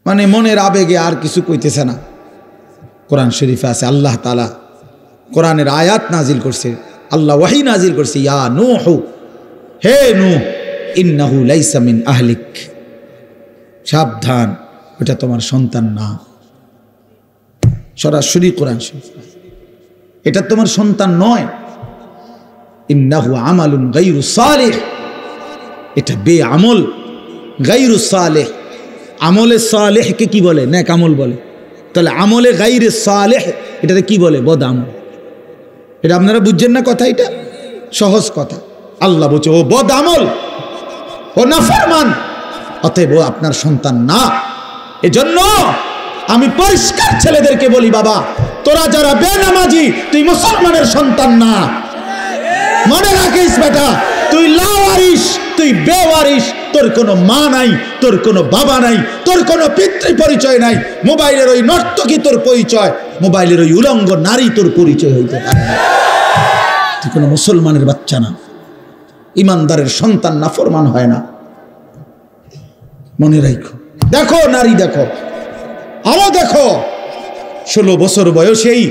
Speaker 1: মানে মনের আবেগে আর কিছু কইতেছে না। কোরআন শরীফে আছে আল্লাহ তাআলা কোরআনের আয়াত নাজিল করছে, আল্লাহ ওয়াহি নাজিল করছে, ইয়া নূহ, হে নূহ, ইন্নাহু লাইসা মিন আহলিক, সাবধান ওটা তোমার সন্তান না। সরাসরি কোরআন শরীফ, এটা তোমার সন্তান নয়। ইন্নাহু আমালুন গায়রু সালিহ, এটা বেআমল, গায়রু সালেহ। আমলে সালেহকে কি বলে? নেক আমল বলে। তাহলে আমলে গায়রে সালেহ এটাতে কি বলে? বদ আমল। এটা আপনারা বুঝছেন না কথা? এটা সহজ কথা। আল্লাহ বলছে ও বদ আমল, ও নাফরমান, অতএব ও আপনার সন্তান না। এজন্য আমি পরিষ্কার ছেলেদেরকে বলি, বাবা তোরা যারা বেনামাজি তুই মুসলমানের সন্তান না। মনে রাখিস বেটা, তুই লাওয়ারিস, তুই বেওয়ারিস, তোর কোনো মা নাই, তোর কোনো বাবা নাই, তোর কোনো পিতৃ পরিচয় নাই। মোবাইলের ওই নর্তকী তোর পরিচয়, মোবাইলের ওই উলঙ্গ নারী তোর পরিচয় হইতে পারে না। তুই কোনো মুসলমানের বাচ্চা না, ইমানদারের সন্তান নাফরমান হয় না। মনে রাখো। দেখো নারী, দেখো আরো দেখো, 16 বছর বয়সেই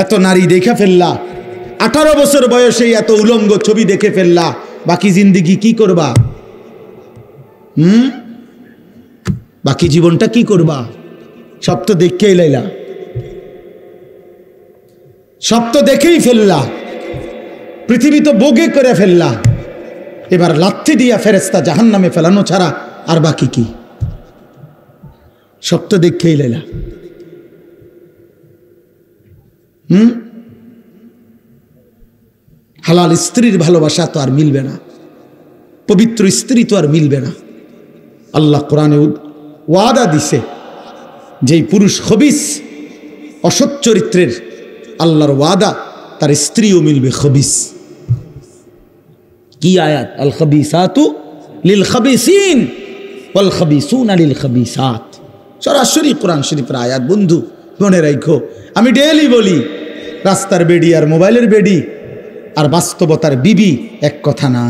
Speaker 1: এত নারী দেখে ফেললা, 18 বছর বয়সেই এত উলঙ্গ ছবি দেখে ফেললা, বাকি জিন্দেগি কি করবা? বাকি জীবনটা কি করবা? সব তো দেখেই লাইলা, সব তো দেখেই ফেললা, পৃথিবী তো বোগে করে ফেললা। এবার লাথি দিয়া ফেরেশতা জাহান্নামে ফেলানো ছাড়া আর বাকি কি? সব তো দেখেই লাইলা। হালাল স্ত্রীর ভালোবাসা তো আর মিলবে না, পবিত্র স্ত্রী তো আর মিলবে না। আল্লাহ কোরআনে ওয়াদা দিছে, যেই পুরুষ খবিস, অসৎ চরিত্রের, আল্লাহর ওয়াদা তার স্ত্রীও মিলবে খবিস। কি আয়াত? আল খাবিসাতু লিল খাবিসিন ওয়াল খাবিসুনা লিল খাবিসাত। সরাসরি কোরআন শরীফের আয়াত। বন্ধু মনে রাখো, আমি ডেইলি বলি, রাস্তার বেডি আর মোবাইলের বেডি আর বাস্তবতার বিবি এক কথা না।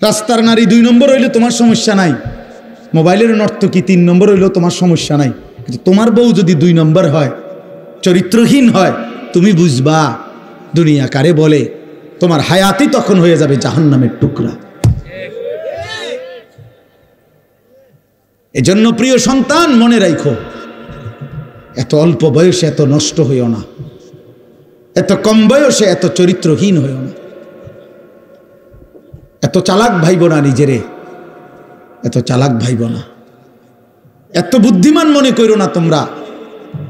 Speaker 1: রাস্তার নারী 2 নম্বর হইলে তোমার সমস্যা নাই, মোবাইলের নর্তকী 3 নম্বর হইলেও তোমার সমস্যা নাই। কিন্তু তোমার বউ যদি 2 নম্বর হয়, চরিত্রহীন হয়, তুমি বুঝবা দুনিয়া কারে বলে। তোমার হায়াতি তখন হয়ে যাবে জাহান্নামের টুকরা। এজন্য প্রিয় সন্তান মনে রাখো, এত অল্প বয়সে এত নষ্ট হইও না, এত কম বয়সে এত চরিত্রহীন হইও না, এত চালাক ভাইব না নিজেরে, এত চালাক ভাইব না, এত বুদ্ধিমান মনে করো না।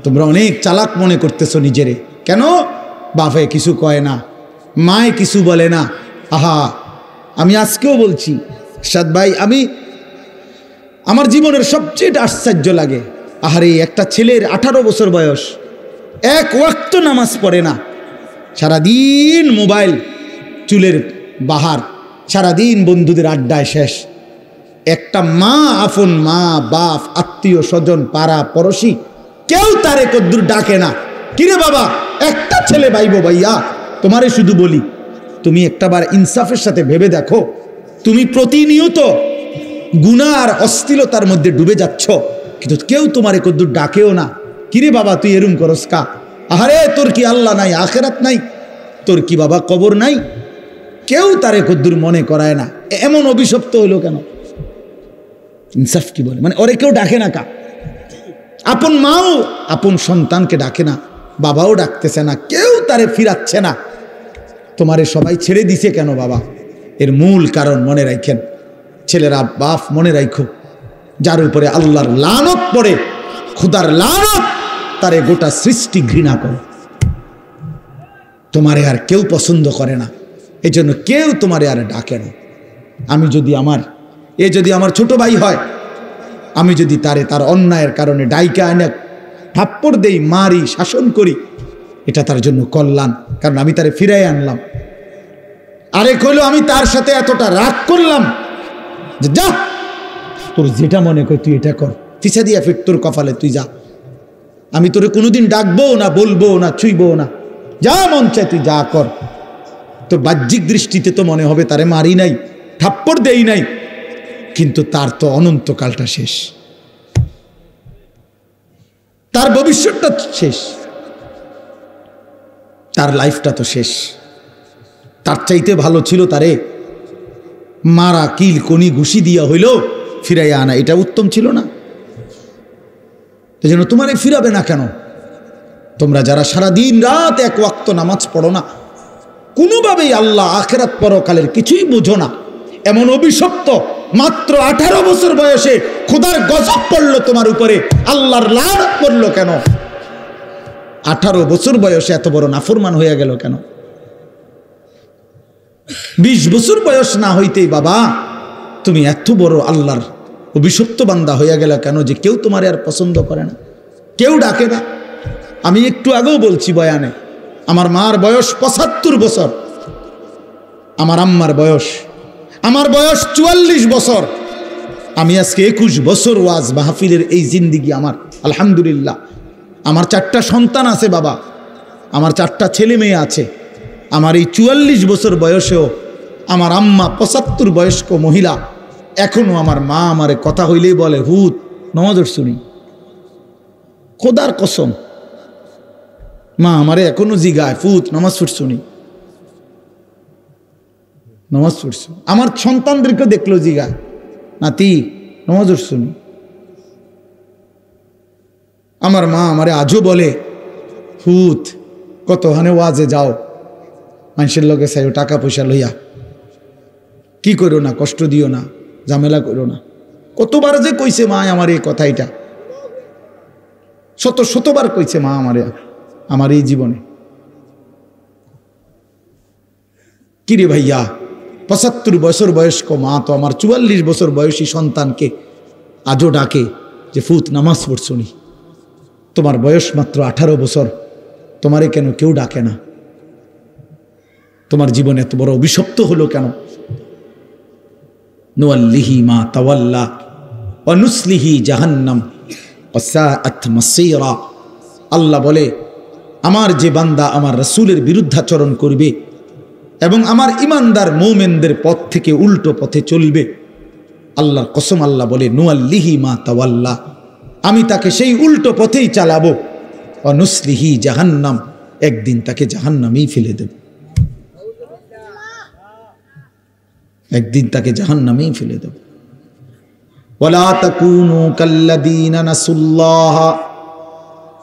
Speaker 1: তোমরা অনেক চালাক মনে করতেছো নিজেরে। কেন? বাপে কিছু কয় না, মায়ে কিছু বলে না। আহা, আমি আজকেও বলছি সাদ ভাই, আমার জীবনের সবচেয়ে আশ্চর্য লাগে, আহারে একটা ছেলের 18 বছর বয়স, এক ওয়াক্ত নামাজ পড়ে না, সারাদিন মোবাইল, চুলের বাহার, সারাদিন বন্ধুদের আড্ডায় শেষ। একটা মা, আপন মা, বাপ, আত্মীয় স্বজন, পাড়া পড়শি, কেউ তারে কদ্দুর ডাকে না। কিরে বাবা, একটা ছেলে ভাইবো ভাইয়া, তোমারে শুধু বলি, তুমি একটাবার ইনসাফের সাথে ভেবে দেখো, তুমি প্রতিনিয়ত গুনাহ আর অশ্লীলতার মধ্যে ডুবে যাচ্ছ, কিন্তু কেউ তোমারে কদ্দুর ডাকেও না। কিরে বাবা তুই এরম করস কা? আহারে তোর কি আল্লাহ নাই, আখেরাত নাই? তোর কি বাবা কবর নাই? কেউ তারে কদ্দুর মনে করায় না। এমন অভিশপ্ত হইল কেন? ইনসাফ কি বলে, মানে ওরে কেউ ডাকে না কা, আপন মাও আপন সন্তানকে ডাকে না, বাবাও ডাকতেছে না, কেউ তারে ফিরাচ্ছে না। তোমারে সবাই ছেড়ে দিছে কেন বাবা? এর মূল কারণ মনে রাখেন, ছেলেরা বাপ মনে রাখো, যার উপরে আল্লাহর লানত পড়ে, খোদার লানত, তারে গোটা সৃষ্টি ঘৃণা করে, তোমারে আর কেউ পছন্দ করে না, এজন্য কেউ তোমারে আর ডাকে না। আমি যদি আমার ছোট ভাই হয়, আমি যদি তার অন্যায়ের কারণে ডাইকা এনে থাপ্পড় দেই, মারি, শাসন করি, এটা তার জন্য কল্যাণ, কারণ আমি তারে ফিরাই আনলাম। আরেক হইলো আমি তার সাথে এতটা রাগ করলাম যে যা, তোর যেটা মনে কর তুই এটা কর, ফিসা দিয়া ফির তোর কপালে তুই যা, আমি তোরে কোনোদিন ডাকবো না, বলবো না, ছুঁইবো না, যা মন চায় তুই যা কর। তোর বাহ্যিক দৃষ্টিতে তো মনে হবে তারে মারি নাই, থাপ্পড় দেই নাই, কিন্তু তার তো অনন্তকালটা শেষ, তার ভবিষ্যৎটা শেষ, তার লাইফটা তো শেষ। তার চাইতে ভালো ছিল তারে মারা, কিল কনি ঘুষি দিয়া হইল ফিরাইয়া আনা, এটা উত্তম ছিল না? এজন্য তোমারে ফিরাবে না কেন? তোমরা যারা সারা দিন রাত এক ওয়াক্ত নামাজ পড়ো না, কোনোভাবেই আল্লাহ আখিরাত পরকালের কিছুই বুঝো না, এমন অভিশপ্ত, মাত্র 18 বছর বয়সে খোদার গজব পড়লো তোমার উপরে, আল্লাহর লানত পড়লো কেন? 18 বছর বয়সে এত বড় নাফরমান হয়ে গেল কেন? 20 বছর বয়স না হইতেই বাবা তুমি এত বড় আল্লাহর অভিশপ্ত বান্দা হয়ে গেল কেন, যে কেউ তোমার আর পছন্দ করে না, কেউ ডাকে না? আমি একটু আগেও বলছি বয়ানে, আমার মার বয়স 75 বছর, আমার আম্মার বয়স, আমার বয়স 44 বছর। আমি আজকে 21 বছর ওয়াজ মাহফিলের এই জিন্দিগি আমার, আলহামদুলিল্লাহ। আমার 4টা সন্তান আছে বাবা, আমার 4টা ছেলে মেয়ে আছে। আমার এই 44 বছর বয়সেও আমার আম্মা 75 বয়স্ক মহিলা, এখনো আমার মা আমারে কথা হইলেই বলে, হুত নামাজ শুনি, খোদার কসম মা আমারে এখনো জিগায়, ফুত নামাজ পড়ছুনি, নামাজ পড়ছো। আমার সন্তানদেরকে দেখলো জিগায়, নাতি নামাজ পড়ছুনি। আমার মা আমারে আজও বলে, হুত কত হানে ওয়াজে যাও, মানুষের লোকে চাইও টাকা পয়সা লইয়া, কি করো না, কষ্ট দিও না, ঝামেলা করো না। কতবার যে কইছে মা আমার এই কথাইটা, শতবার কইছে মা আমারে আমার এই জীবনে। কিরে ভাইয়া, 75 বছর বয়স্ক মা তো আমার 44 বছর বয়সী সন্তানকে আজও ডাকে যে ফুত নামাজ পড়ছুনি, তোমার বয়স মাত্র 18 বছর, তোমারে কেন কেউ ডাকে না? তোমার জীবনে এত বড় অভিশপ্ত হলো কেন? নুয়াল্লিহি মা তাওয়াল্লা ওয়া নুসলিহি জাহান্নাম ওয়া সাআত মাসীরা। আল্লাহ বলে, আমার যে বান্দা আমার রাসূলের বিরুদ্ধাচরণ করবে এবং আমার ইমানদার মুমিনদের পথ থেকে উল্টো পথে চলবে, আল্লাহর কসম আল্লাহ বলে, নুয়াল্লিহি মা তাওয়াল্লা, আমি তাকে সেই উল্টো পথেই চালাবো, ওয়া নুসলিহি জাহান্নাম, একদিন তাকে জাহান্নামেই ফেলে দেব, একদিন তাকে জাহান্নামেই ফেলে দেব। ওয়ালা তাকুনু কাল্লাযীনা নাসুল্লাহ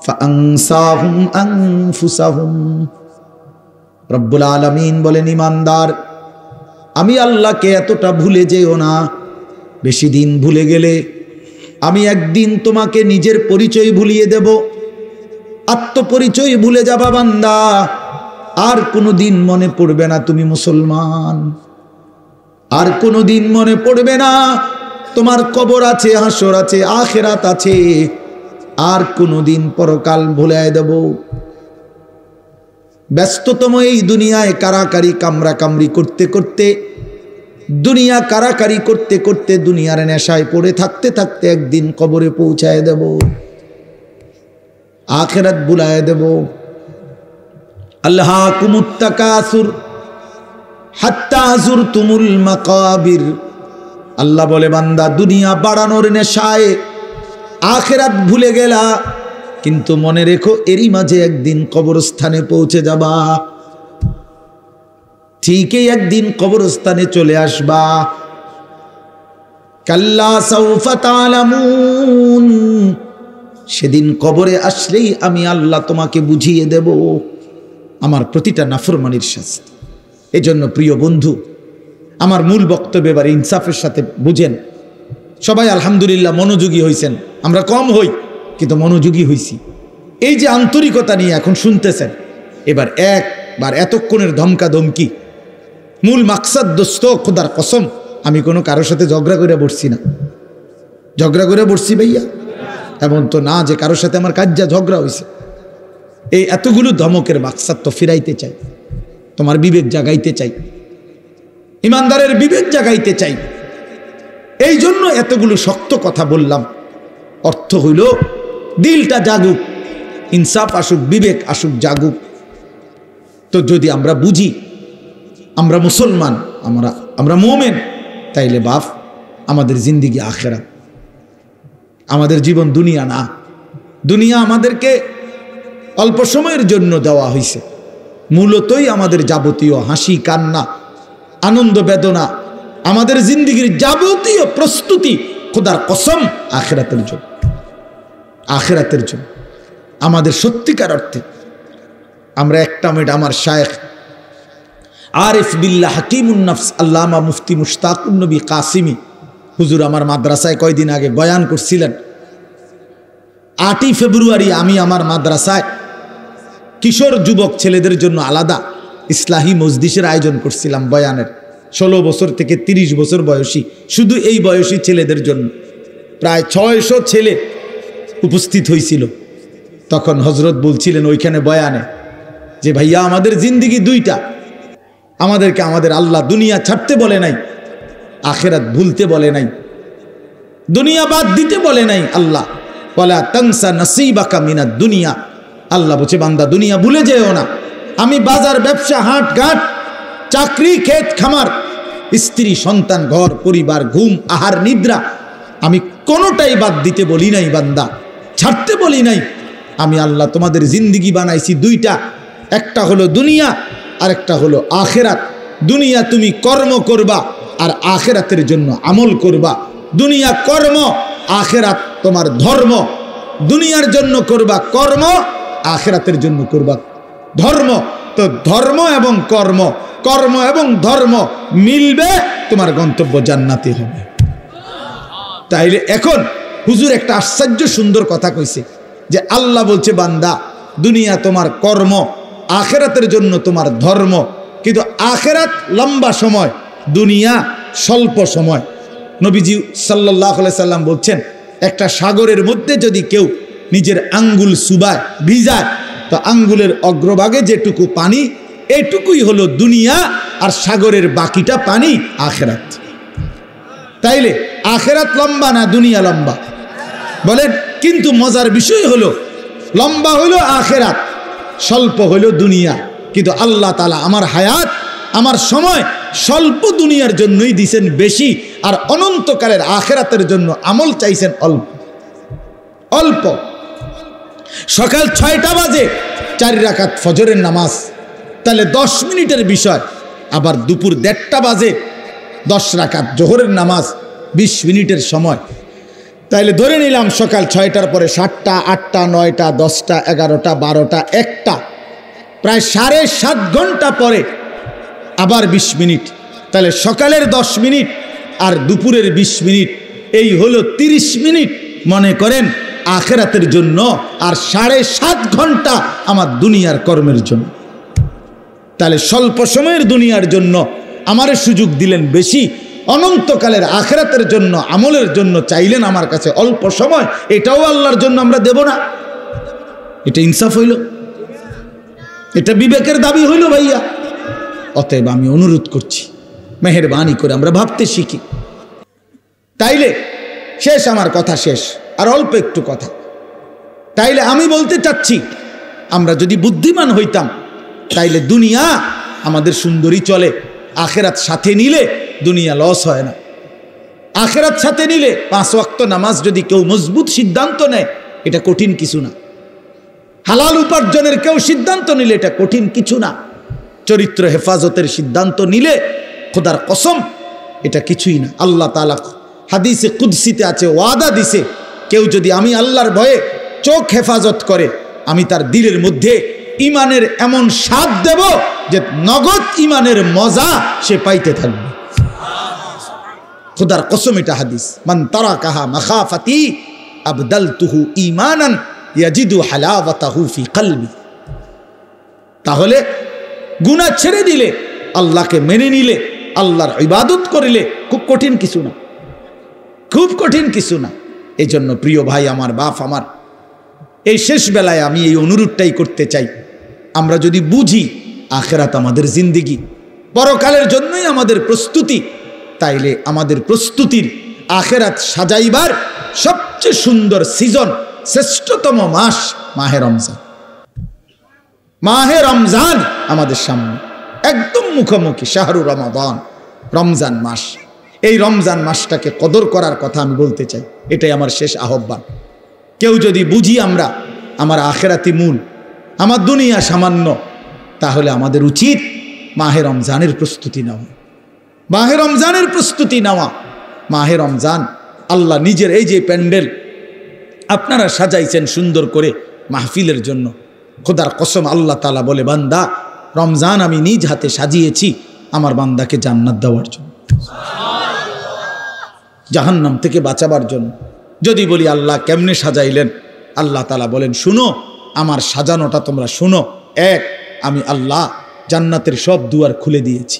Speaker 1: ফাআনসাহুম আনফুসাহুম। রব্বুল আলামিন বলেন, ইমানদার আমি আল্লাহকে এতটা ভুলে যেও না, বেশি দিন ভুলে গেলে আমি একদিন তোমাকে নিজের পরিচয় ভুলিয়ে দেব, আত্মপরিচয় ভুলে যাবা বান্দা, আর কোনোদিন মনে পড়বে না তুমি মুসলমান, আর কোনোদিন মনে পড়বে না তোমার কবর আছে, হাসর আছে, আখিরাত আছে, আর কোনোদিন পরকাল ভুলে দেব। ব্যস্ততম এই দুনিয়ায় কারাকারি কামড়াকামড়ি করতে করতে, দুনিয়া কারাকারি করতে করতে, দুনিয়ার নেশায় পড়ে থাকতে থাকতে একদিন কবরে পৌঁছায় দেব, আখিরাত ভুলায় দেব। আল্লাহাকুমুত তাকাসুর হাত্তা যুরতুমুল মাকাবির। আল্লাহ বলে, বান্দা দুনিয়া বাড়ানোর নেশায় আখিরাত ভুলে গেলা, কিন্তু মনে রেখো এরই মাঝে একদিন কবরস্থানে পৌঁছে যাবা, ঠিকই একদিন কবরস্থানে চলে আসবা। কাল্লা সাউফা তা'লামুন, সেদিন কবরে আসলেই আমি আল্লাহ তোমাকে বুঝিয়ে দেব আমার প্রতিটা নাফরমানির শাস্তি। এজন্য প্রিয় বন্ধু, আমার মূল বক্তব্য এবার ইনসাফের সাথে বুঝেন। সবাই আলহামদুলিল্লাহ মনোযোগী হয়েছেন, আমরা কম হই কিন্তু মনোযোগী হইছি। এই যে আন্তরিকতা নিয়ে এখন শুনতেছেন, এবার একবার এতক্ষণের ধমকা ধমকি মূল মাকসাদ দোস্ত, খোদার কসম আমি কোনো কারোর সাথে ঝগড়া করে বসছি না। ঝগড়া করে বসছি ভাইয়া এমন তো না যে কারোর সাথে আমার কাজ্জা ঝগড়া হয়েছে। এই এতগুলো ধমকের মাকসাদ তো ফিরাইতে চাই, তোমার বিবেক জাগাইতে চাই, ইমানদারের বিবেক জাগাইতে চাই। এই জন্য এতগুলো শক্ত কথা বললাম। অর্থ হইল দিলটা জাগুক, ইনসাফ আসুক, বিবেক আসুক, জাগুক। তো যদি আমরা বুঝি আমরা মুসলমান, আমরা মোমেন, তাইলে বাপ আমাদের জিন্দিগি আখেরাত, আমাদের জীবন দুনিয়া না। দুনিয়া আমাদেরকে অল্প সময়ের জন্য দেওয়া হয়েছে, মূলতই আমাদের যাবতীয় হাসি কান্না আনন্দ বেদনা, আমাদের জিন্দিগির যাবতীয় প্রস্তুতি খোদার কসম আখেরাতের জন্য। আখেরাতের জন্য আমাদের সত্যিকার অর্থে আমরা একটা মিনিট আমার শায়েখ আরিফ বিল্লাহ হাকিমুন নফস আল্লামা মুফতি মুশতাকুন নবী কাসিমি হুজুর আমার মাদ্রাসায় কয়দিন আগে বয়ান করছিলেন। 8ই ফেব্রুয়ারি আমি আমার মাদ্রাসায় কিশোর যুবক ছেলেদের জন্য আলাদা ইসলাহি মজলিসের আয়োজন করছিলাম বয়ানের। 16 বছর থেকে 30 বছর বয়সী, শুধু এই বয়সী ছেলেদের জন্য প্রায় 600 ছেলে উপস্থিত হয়েছিল। তখন হজরত বলছিলেন ওইখানে বয়ানে যে ভাইয়া আমাদের জিন্দিগি দুইটা, আমাদেরকে আমাদের আল্লাহ দুনিয়া ছাড়তে বলে নাই, আখেরাত ভুলতে বলে নাই, দুনিয়া বাদ দিতে বলে নাই। আল্লাহ ওয়ালা তানসা নাসিবাকা মিনাদ দুনিয়া, আল্লাহ বলছে বান্দা দুনিয়া ভুলে যেও না। আমি বাজার ব্যবসা হাট ঘাট চাকরি ক্ষেত খামার স্ত্রী সন্তান ঘর পরিবার ঘুম আহার নিদ্রা আমি কোনোটাই বাদ দিতে বলি নাই বান্দা, ছাড়তে বলি নাই। আমি আল্লাহ তোমাদের জিন্দিগি বানাইছি দুইটা, একটা হলো দুনিয়া আর একটা হলো আখেরাত। দুনিয়া তুমি কর্ম করবা আর আখেরাতের জন্য আমল করবা। দুনিয়া কর্ম, আখেরাত তোমার ধর্ম। দুনিয়ার জন্য করবা কর্ম, আখেরাতের জন্য করবা ধর্ম। তো ধর্ম এবং কর্ম, কর্ম এবং ধর্ম মিলবে, তোমার গন্তব্য জান্নাতি হবে। তাইলে এখন হুজুর একটা আশ্চর্য সুন্দর কথা কইছে যে আল্লাহ বলছে বান্দা দুনিয়া তোমার কর্ম, আখেরাতের জন্য তোমার ধর্ম। কিন্তু আখেরাত লম্বা সময়, দুনিয়া স্বল্প সময়। নবীজি সাল্লাল্লাহু আলাইহি সাল্লাম বলছেন একটা সাগরের মধ্যে যদি কেউ নিজের আঙ্গুল চুবায় ভিজায়, তো আঙ্গুলের অগ্রভাগে যেটুকু পানি এটুকুই হলো দুনিয়া, আর সাগরের বাকিটা পানি আখেরাত। তাইলে আখেরাত লম্বা না দুনিয়া লম্বা বলেন? কিন্তু মজার বিষয় হলো লম্বা হলো আখেরাত, স্বল্প হলো দুনিয়া। কিন্তু আল্লাহ তাআলা আমার হায়াত, আমার সময় স্বল্প দুনিয়ার জন্যই দিয়েছেন বেশি, আর অনন্তকালের আখেরাতের জন্য আমল চাইছেন অল্প অল্প। সকাল 6টা বাজে 4 রাকাত ফজরের নামাজ, তাহলে 10 মিনিটের বিষয়। আবার দুপুর 1:30টা বাজে 10 রাকাত জোহরের নামাজ, 20 মিনিটের সময়। তাইলে ধরে নিলাম সকাল 6টার পরে 7টা 8টা 9টা 10টা 11টা 12টা 1টা, প্রায় 7.5 ঘন্টা পরে আবার 20 মিনিট। তাহলে সকালের 10 মিনিট আর দুপুরের 20 মিনিট, এই হলো 30 মিনিট মনে করেন আখেরাতের জন্য, আর 7.5 ঘন্টা আমার দুনিয়ার কর্মের জন্য। তাহলে স্বল্প সময়ের দুনিয়ার জন্য আমারে সুযোগ দিলেন বেশি, অনন্তকালের আখেরাতের জন্য আমলের জন্য চাইলেন আমার কাছে অল্প সময়। এটাও আল্লাহর জন্য আমরা দেব না? এটা ইনসাফ হইল? এটা বিবেকের দাবি হইল ভাইয়া? অতএব আমি অনুরোধ করছি মেহেরবানি করে আমরা ভাবতে শিখি। তাইলে শেষ, আমার কথা শেষ, আর অল্প একটু কথা। তাইলে আমি বলতে চাচ্ছি আমরা যদি বুদ্ধিমান হইতাম তাইলে দুনিয়া আমাদের সুন্দরী চলে, আখেরাত সাথে নিলে দুনিয়া লস হয় না। আখেরাত সাথে নিলে 5 ওয়াক্ত নামাজ যদি কেউ মজবুত সিদ্ধান্ত নেয়, এটা কঠিন কিছু না। হালাল উপার্জনের কেউ সিদ্ধান্ত নিলে এটা কঠিন কিছু না। চরিত্র হেফাজতের সিদ্ধান্ত নিলে খোদার কসম এটা কিছুই না। আল্লাহ তাআলা হাদিসে কুদসিতে আছে, ওয়াদা দিছে, কেউ যদি আমি আল্লাহর ভয়ে চোখ হেফাজত করে আমি তার দিলের মধ্যে ইমানের এমন স্বাদ দেব যে নগদ ইমানের মজা সে পাইতে থাকবে। খুদার কসম এটা হাদিস। মান তারাকাহা মাখাফাতি আবদালতুহু ঈমানান ইয়াজিদু হালাওয়াতাহু ফি কলবি। তাহলে গুনাহ ছেড়ে দিলে, আল্লাহকে মেনে নিলে, আল্লাহর ইবাদত করিলে খুব কঠিন কিছু না, খুব কঠিন কিছু না। এই জন্য প্রিয় ভাই আমার, বাপ আমার, এই শেষ বেলায় আমি এই অনুরোধটাই করতে চাই, আমরা যদি বুঝি আখিরাত আমাদের জিন্দেগি, পরকালের জন্যই আমাদের প্রস্তুতি, তাইলে আমাদের প্রস্তুতির আখিরাত সাজাইবার সবচেয়ে সুন্দর সিজন, শ্রেষ্ঠতম মাস মাহে রমজান। মাহে রমজান আমাদের সামনে একদম মুখোমুখি, শাহরু রমাদান, রমজান মাস। এই রমজান মাসটাকে কদর করার কথা আমি বলতে চাই, এটাই আমার শেষ আহ্বান। কেউ যদি বুঝি আমরা আমার আখিরাতি মূল, আমার দুনিয়া সামান্য, তাহলে আমাদের উচিত মাহে রমজানের প্রস্তুতি নেওয়া, মাহে রমজানের প্রস্তুতি নেওয়া। মাহে রমজান আল্লাহ নিজের, এই যে প্যান্ডেল আপনারা সাজাইছেন সুন্দর করে মাহফিলের জন্য, খোদার কসম আল্লাহ তাআলা বলে, বান্দা রমজান আমি নিজ হাতে সাজিয়েছি আমার বান্দাকে জান্নাত দেওয়ার জন্য, জাহান্নাম থেকে বাঁচাবার জন্য। যদি বলি আল্লাহ কেমনে সাজাইলেন, আল্লাহ তাআলা বলেন, শুনো আমার সাজানোটা তোমরা শুনো। এক, আমি আল্লাহ জান্নাতের সব দুয়ার খুলে দিয়েছি।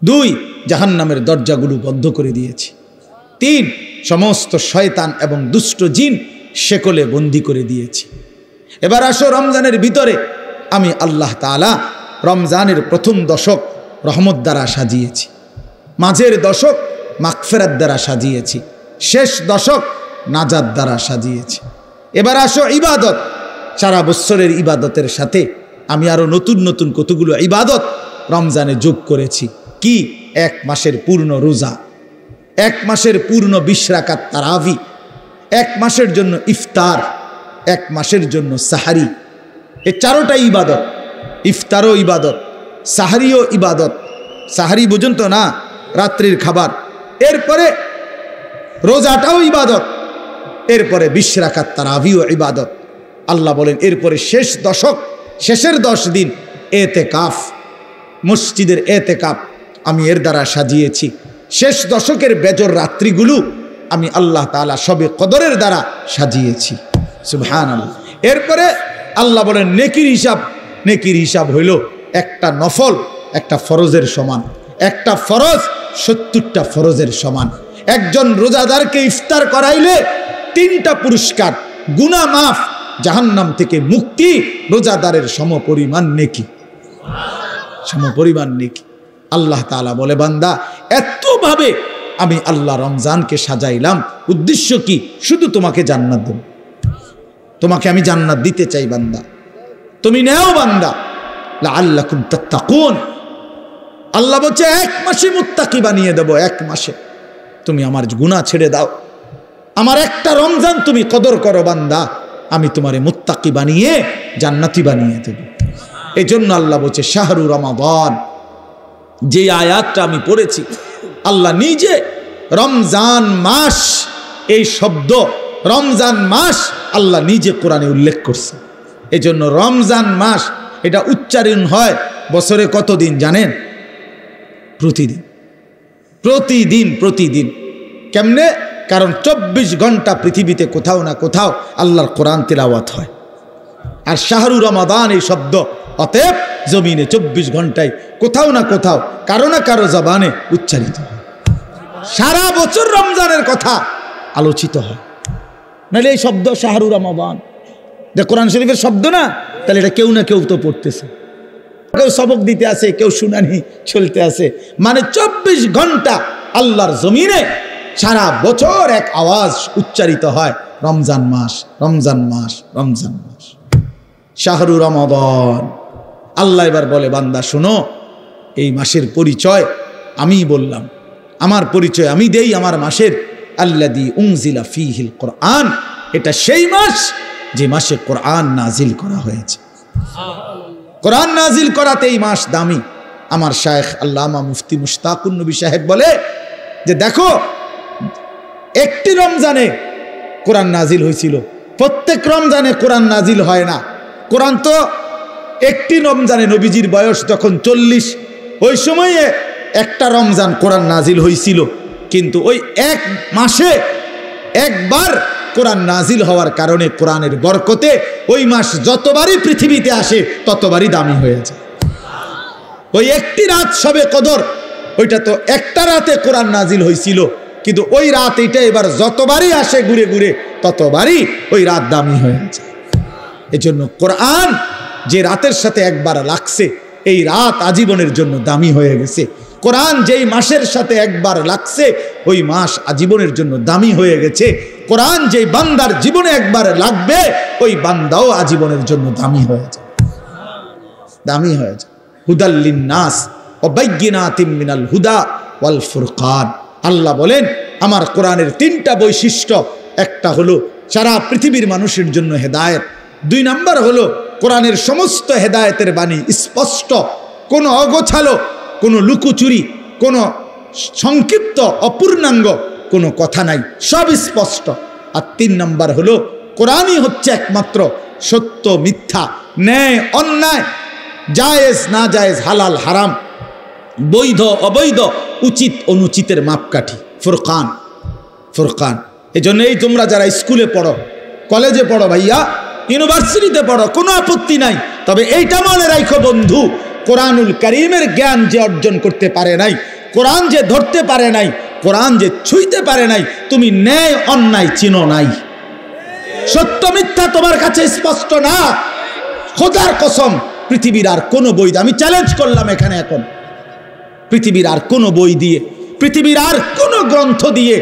Speaker 1: দুই, জাহান্নামের দরজাগুলো বন্ধ করে দিয়েছি। তিন, সমস্ত শয়তান এবং দুষ্ট জিন শেকলে বন্দি করে দিয়েছি। এবার আসো রমজানের ভিতরে আমি আল্লাহ তাআলা রমজানের প্রথম দশক রহমত দ্বারা সাজিয়েছি, মাঝের দশক মাগফিরাত দ্বারা সাজিয়েছি, শেষ দশক নাজাত দ্বারা সাজিয়েছি। এবার আসো ইবাদত, সারা বছরের ইবাদতের সাথে আমি আরো নতুন নতুন কতগুলো ইবাদত রমজানে যোগ করেছি। কি? এক মাসের পূর্ণ রোজা, এক মাসের পূর্ণ 20 রাকাত তারাবি, এক মাসের জন্য ইফতার, এক মাসের জন্য সাহারি। এই চারোটাই ইবাদত। ইফতারও ইবাদত, সাহারিও ইবাদত। সাহারি বুঝুন তো না, রাত্রির খাবার। এরপরে রোজাটাও ইবাদত, এরপরে 20 রাকাত তারাবিও ইবাদত। আল্লাহ বলেন এরপরে শেষ দশক, শেষের 10 দিন এতেকাফ, মসজিদের এতেকাফ আমি এর দ্বারা সাজিয়েছি। শেষ দশকের বেজর রাত্রিগুলো আমি আল্লাহ তাআলা সবে কদরের দ্বারা সাজিয়েছি। সুবহানাল্লাহ। এরপরে আল্লাহ বলেন নেকির হিসাব, নেকির হিসাব হইল একটা নফল একটা ফরজের সমান, একটা ফরজ 70টা ফরজের সমান। একজন রোজাদারকে ইফতার করাইলে 3টা পুরস্কার, গুনাহ মাফ, জাহান্নাম থেকে মুক্তি, রোজাদারের সমপরিমাণ নেকি, সমপরিমাণ নেকি। আল্লাহ তাআলা বলে, বান্দা এতভাবে আমি আল্লাহ রমজানকে সাজাইলাম, উদ্দেশ্য কি? শুধু তোমাকে জান্নাত দেব, তোমাকে আমি জান্নাত দিতে চাই বান্দা, তুমি নেও বান্দা, লাআল্লাকুম তাত্তাকুন। আল্লাহ বলছে 1 মাসে মুত্তাকি বানিয়ে দেব, 1 মাসে তুমি আমার গুনাহ ছেড়ে দাও, আমার একটা রমজান তুমি কদর করো বান্দা, আমি তোমারে মুত্তাকি বানিয়ে জান্নাতি বানিয়ে দেব। এই জন্য আল্লাহ বলছে শাহরু রমাদান। যে আয়াতটা আমি পড়েছি, আল্লাহ নিজে রমজান মাস, এই শব্দ রমজান মাস আল্লাহ নিজে কোরআনে উল্লেখ করছে। এই জন্য রমজান মাস এটা উচ্চারণ হয় বছরে কতদিন জানেন? প্রতিদিন, প্রতিদিন, প্রতিদিন। কেমনে? কারণ 24 ঘন্টা পৃথিবীতে কোথাও না কোথাও আল্লাহর কোরআন তিলাওয়াত হয়। আর শাহরু রমাদান এই শব্দ অতএব জমিনে 24 ঘন্টায় কোথাও না কোথাও কারো না কারো জবানে উচ্চারিত হয়। সারা বছর রমজানের কথা আলোচিত হয়। নাহলে এই শব্দ শাহরু রমাদান কোরআন শরীফের শব্দ না, তাহলে এটা কেউ না কেউ তো পড়তেছে, কেউ সবক দিতে আসে, কেউ শুনানি চলতে আসে। মানে 24 ঘন্টা আল্লাহর জমিনে সারা বছর এক আওয়াজ উচ্চারিত হয়, রমজান মাস, রমজান মাস, রমজান মাস, শাহরু রমাদান। আল্লাহ এবার বলে, বান্দা শোনো, এই মাসের পরিচয় আমি বললাম, আমার পরিচয় আমি দেই আমার মাসের। আল্লাযী উনজিলা ফীহিল কোরআন, এটা সেই মাস যে মাসে কোরআন নাজিল করা হয়েছে। কোরআন নাজিল করাতে এই মাস দামি। আমার শায়েখ আল্লামা মুফতি মুশতাকুন নবী সাহেব বলে যে দেখো একটি রমজানে কোরআন নাজিল হয়েছিল, প্রত্যেক রমজানে কোরআন নাজিল হয় না। কোরআন তো একটি রমজানে, নবীজির বয়স যখন 40, ওই সময়ে একটা রমজান কোরআন নাজিল হয়েছিল। কিন্তু ওই এক মাসে একবার কোরআন নাজিল হওয়ার কারণে কোরআনের বরকতে ওই মাস যতবারই পৃথিবীতে আসে ততবারই দামি হয়ে যায়। ওই একটি রাত শবে কদর, ওইটা তো একটা রাতে কোরআন নাজিল হয়েছিল, কিন্তু ওই রাত এটা এবার যতবারই আসে ঘুরে ঘুরে ততবারই ওই রাত দামি হয়ে যায়। এজন্য কোরআন যে রাতের সাথে একবার লাগছে, এই রাত আজীবনের জন্য দামি হয়ে গেছে। কোরআন যেই মাসের সাথে একবার লাগছে, ওই মাস আজীবনের জন্য দামি হয়ে গেছে। কোরআন যেই বান্দার জীবনে একবার লাগবে, ওই বান্দাও আজীবনের জন্য দামি হয়ে যায়, দামি হয়ে যায়। হুদাল্লিন নাস ওয়া বাইয়িনাতিম মিনাল হুদা ওয়াল ফুরকান। আল্লাহ বলেন আমার কোরআনের 3টা বৈশিষ্ট্য, একটা হলো সারা পৃথিবীর মানুষের জন্য হেদায়েত, 2 নাম্বার হলো কোরআনের সমস্ত হেদায়েতের বাণী স্পষ্ট, কোনো অগোছালো, কোনো লুকোচুরি, কোনো সংক্ষিপ্ত অপূর্ণাঙ্গ কোনো কথা নাই, সব স্পষ্ট। আর 3 নাম্বার হলো কোরআনই হচ্ছে একমাত্র সত্য মিথ্যা, ন্যায় অন্যায়, জায়েজ না জায়েজ, হালাল হারাম, বৈধ অবৈধ, উচিত অনুচিতের মাপকাঠি। ফুরকান, ফুরকান। এই জন্য এই তোমরা যারা স্কুলে পড়ো, কলেজে পড়ো ভাইয়া, ইউনিভার্সিটিতে পড়ো, কোনো আপত্তি নাই, তবে এইটা মনে রাখো বন্ধু, কোরআনুল কারীমের জ্ঞান যে অর্জন করতে পারে নাই, কোরআন যে ধরতে পারে নাই, কোরআন যে ছুঁইতে পারে নাই, তুমি ন্যায় অন্যায় চিনো নাই, সত্য মিথ্যা তোমার কাছে স্পষ্ট না। খোদার কসম, পৃথিবীর আর কোনো বই, আমি চ্যালেঞ্জ করলাম এখানে এখন, পৃথিবীর আর কোনো বই দিয়ে, পৃথিবীর আর কোনো গ্রন্থ দিয়ে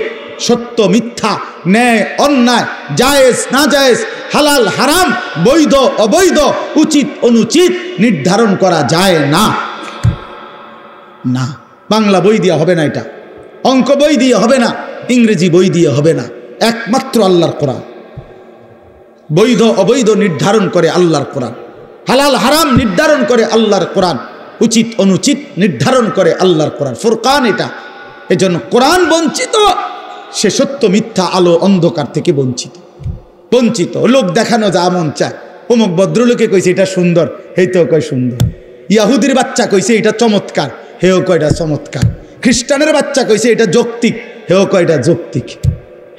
Speaker 1: সত্য মিথ্যা, ন্যায় অন্যায়, জায়েজ না জায়েজ, হালাল হারাম, বৈধ অবৈধ, উচিত অনুচিত নির্ধারণ করা যায় না। না, বাংলা বই দিয়ে হবে না, এটা অঙ্ক বই দিয়ে হবে না, ইংরেজি বই দিয়ে হবে না, একমাত্র আল্লাহর কোরআন। বৈধ অবৈধ নির্ধারণ করে আল্লাহর কোরআন, হালাল হারাম নির্ধারণ করে আল্লাহর কোরআন, উচিত অনুচিত নির্ধারণ করে আল্লাহর কোরআন। ফুরকান এটা। এজন্য কোরআন বঞ্চিত, সে সত্য মিথ্যা, আলো অন্ধকার থেকে বঞ্চিত, বঞ্চিত। লোক দেখানো যা মন চায়, অমুক ভদ্রলোকে কইছে এটা সুন্দর, হেইতেও কয় সুন্দর। ইয়াহুদির বাচ্চা কইছে এটা চমৎকার, হেও কয় এটা চমৎকার। খ্রিস্টানের বাচ্চা কইছে এটা যৌক্তিক, হেও কয় এটা যৌক্তিক,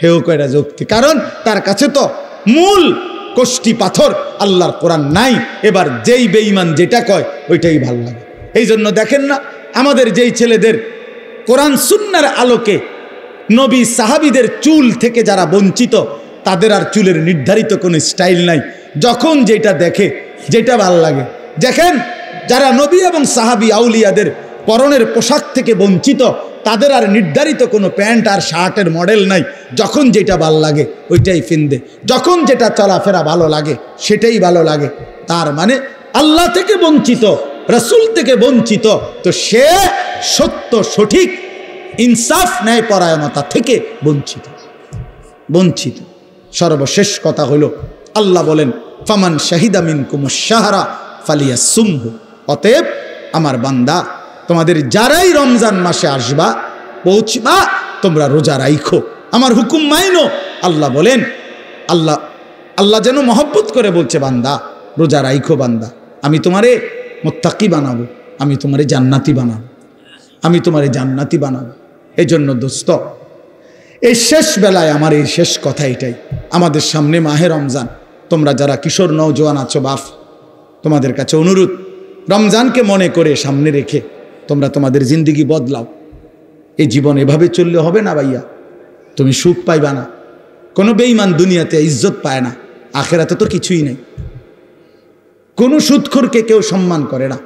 Speaker 1: হেও কয় এটা যৌক্তিক। কারণ তার কাছে তো মূল কষ্টি পাথর আল্লাহর কোরআন নাই। এবার যেই বেঈমান যেটা কয় ওইটাই ভাল লাগে। এই জন্য দেখেন না, আমাদের যেই ছেলেদের কোরআন সুন্নাহর আলোকে নবী সাহাবীদের চুল থেকে যারা বঞ্চিত, তাদের আর চুলের নির্ধারিত কোনো স্টাইল নাই, যখন যেটা দেখে যেটা ভাল লাগে। দেখেন যারা নবী এবং সাহাবী আউলিয়াদের পরনের পোশাক থেকে বঞ্চিত, তাদের আর নির্ধারিত কোনো প্যান্ট আর শার্টের মডেল নাই, যখন যেটা ভাল লাগে ওইটাই ফিনদে, যখন যেটা চলাফেরা ভালো লাগে সেটাই ভালো লাগে। তার মানে আল্লাহ থেকে বঞ্চিত, রাসূল থেকে বঞ্চিত, তো সে সত্য সঠিক ইনসাফ ন্যায় পরায়ণতা থেকে বঞ্চিত, বঞ্চিত। সর্বশেষ কথা হলো আল্লাহ বলেন ফামান শাহিদা মিনকুমুশ শাহরা ফালিয়াসুমহু। অতএব আমার বান্দা, তোমাদের যারাই রমজান মাসে আসবা, পৌঁছবা, তোমরা রোজা রাইখো, আমার হুকুম মাইনো। আল্লাহ বলেন, আল্লাহ যেন মহব্বত করে বলছে, বান্দা রোজা রাইখো, বান্দা আমি তোমারে মুত্তাকি বানাবো, আমি তোমারে জান্নাতি বানাবো, আমি তোমারে জান্নাতি বানাবো। এই জন্য দোস্ত, এই শেষ বেলায় আমার এই শেষ কথা এটাই, আমাদের সামনে মাহে রমজান। তোমরা যারা কিশোর নওজোয়ান আছো বাপ, তোমাদের কাছে অনুরোধ, রমজানকে মনে করে সামনে রেখে তোমরা তোমাদের জিন্দিগি বদলাও। এই জীবন এভাবে চললে হবে না ভাইয়া, তুমি সুখ পাইবা না। কোনো বেঈমান দুনিয়াতে ইজ্জত পায় না, আখেরাতে তো কিছুই নেই। কোনো সুদখোরকে কেউ সম্মান করে না,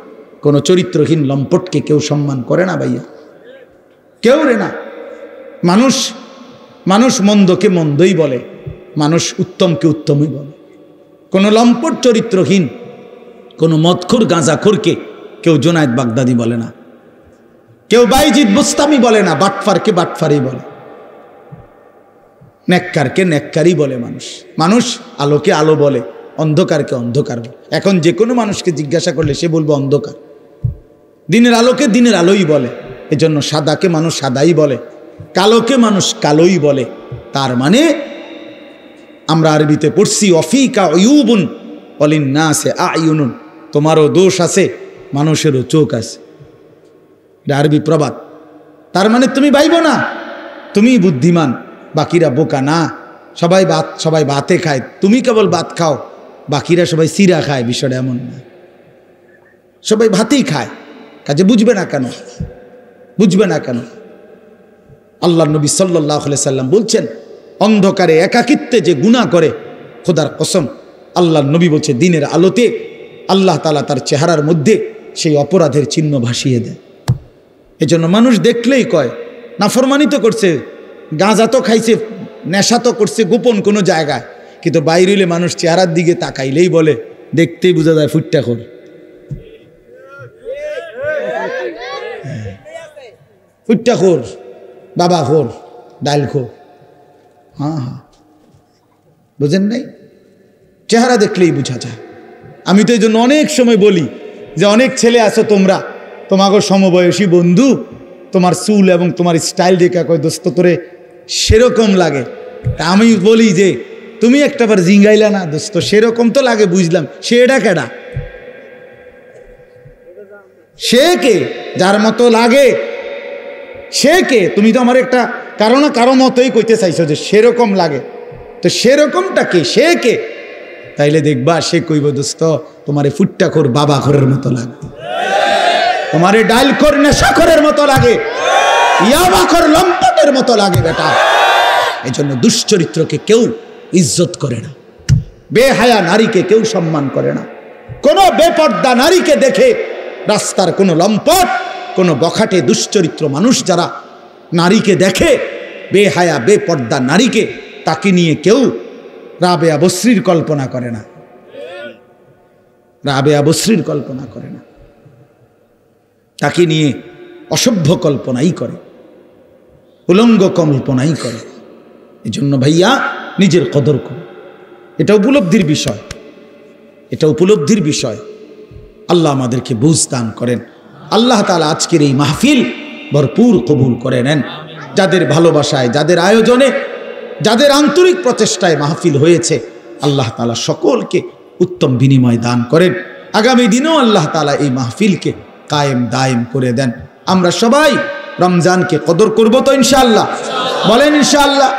Speaker 1: কোনো চরিত্রহীন লম্পটকে কেউ সম্মান করে না ভাইয়া, কেউ রে না। মানুষ মন্দকে মন্দই বলে, মানুষ উত্তমকে উত্তমই বলে। কোনো লম্পট চরিত্রহীন, কোনো মদখোর গাঁজাখোরকে কেউ জোনায়েদ বাগদাদি বলে না, কেউ বাইজিদ বুস্তামি বলে না, বাটফারকে বাটফারই বলে, নেককারকে নেককারই বলে। মানুষ আলোকে আলো বলে, অন্ধকারকে অন্ধকার বলে। এখন যে কোনো মানুষকে জিজ্ঞাসা করলে সে বলবে অন্ধকার, দিনের আলোকে দিনের আলোই বলে। এজন্য সাদাকে মানুষ সাদাই বলে, কালোকে মানুষ কালোই বলে। তার মানে আমরা আরবিতে পড়ছি অফিকা উয়ুবুন ওয়ালিন্নাসে আয়ুনুন, তোমারও দোষ আছে, মানুষেরও চোখ আছে। এটা আরবি প্রবাদ। তার মানে তুমি ভাইবো না তুমি বুদ্ধিমান, বাকিরা বোকা না। সবাই ভাতে খায়, তুমি কেবল ভাত খাও, বাকিরা সবাই সিরা খায়। বিষয়টা এমন না, সবাই ভাতেই খায়, কাজে বুঝবে না কেন? বুঝবে না কেন? আল্লাহ নবী সাল্লাল্লাহু আলাইহি সাল্লাম বলছেন, অন্ধকারে একাকিত্বে যে গুনাহ করে, খোদার কসম আল্লাহ নবী বলছে দিনের আলোতে আল্লাহ তাআলা তার চেহারার মধ্যে সেই অপরাধের চিহ্ন ভাসিয়ে দেয়। এজন্য মানুষ দেখলেই কয় নাফরমানি তো করছে, গাঁজা তো খাইছে, নেশা তো করছে গোপন কোনো জায়গায়, কিন্তু বাইরে হইলে মানুষ চেহারার দিকে তাকাইলেই বলে, দেখতেই বোঝা যায় ফুট্টাখোর। ফুট্টাখোর, বাবাখোর, ডালখোর। হ্যাঁ, বুঝেন নাই? চেহারা দেখলেই বোঝা যায়। আমি তো এই জন্য অনেক সময় বলি যে অনেক ছেলে আছো তোমরা, তোমাকে সমবয়সী বন্ধু, তোমার চুল এবং তোমার স্টাইল দেখে কয় দোস্ত তোরে সেরকম লাগে। তা আমি বলি যে তুমি একটাবার জিঙ্গাইলা না দোস্ত, সেরকম তো লাগে বুঝলাম, সে এটা কেডা? সে কে? যার মতো লাগে সে কে? তুমি তো আমার একটা কারো না কারো মতোই কইতে চাইছো যে সেরকম লাগে, তো সেরকমটা কে? সে কে? তাইলে দেখবা সে কইব দোস্ত তোমারে ফুট্টাখোর বাবাখোরের মতো লাগে, তোমারে ডালখোর নেশাখোরের মতো লাগে, ইয়াবাখোর লম্পটের মতো লাগে বেটা। এই জন্য দুশ্চরিত্রকে কেউ ইজ্জত করে না, বেহায়া নারীকে কেউ সম্মান করে না। কোনো বেপর্দা নারীকে দেখে রাস্তার কোনো লম্পট, কোনো বখাটে দুশ্চরিত্র মানুষ যারা নারীকে দেখে, বেহায়া বেপর্দা নারীকে, তাকে নিয়ে কেউ রাবেয়া বসরির কল্পনা করে না, রাবেয়া বসরির কল্পনা করে না, তাকে নিয়ে অসভ্য কল্পনাই করে, উলঙ্গ কল্পনাই করে। এই জন্য ভাইয়া নিজের কদর করো, এটা উপলব্ধির বিষয়, এটা উপলব্ধির বিষয়। আল্লাহ আমাদেরকে বুঝ দান করেন। আল্লাহ তাআলা আজকের এই মাহফিল ভরপুর কবুল করে নেন। যাদের ভালোবাসায়, যাদের আয়োজনে, যাদের আন্তরিক প্রচেষ্টায় মাহফিল হয়েছে, আল্লাহ তাআলা সকলকে উত্তম বিনিময় দান করেন। আগামী দিনেও আল্লাহ তাআলা এই মাহফিলকে কায়েম দায়েম করে দেন। আমরা সবাই রমজানকে কদর করব তো ইনশাআল্লাহ? বলেন ইনশাআল্লাহ।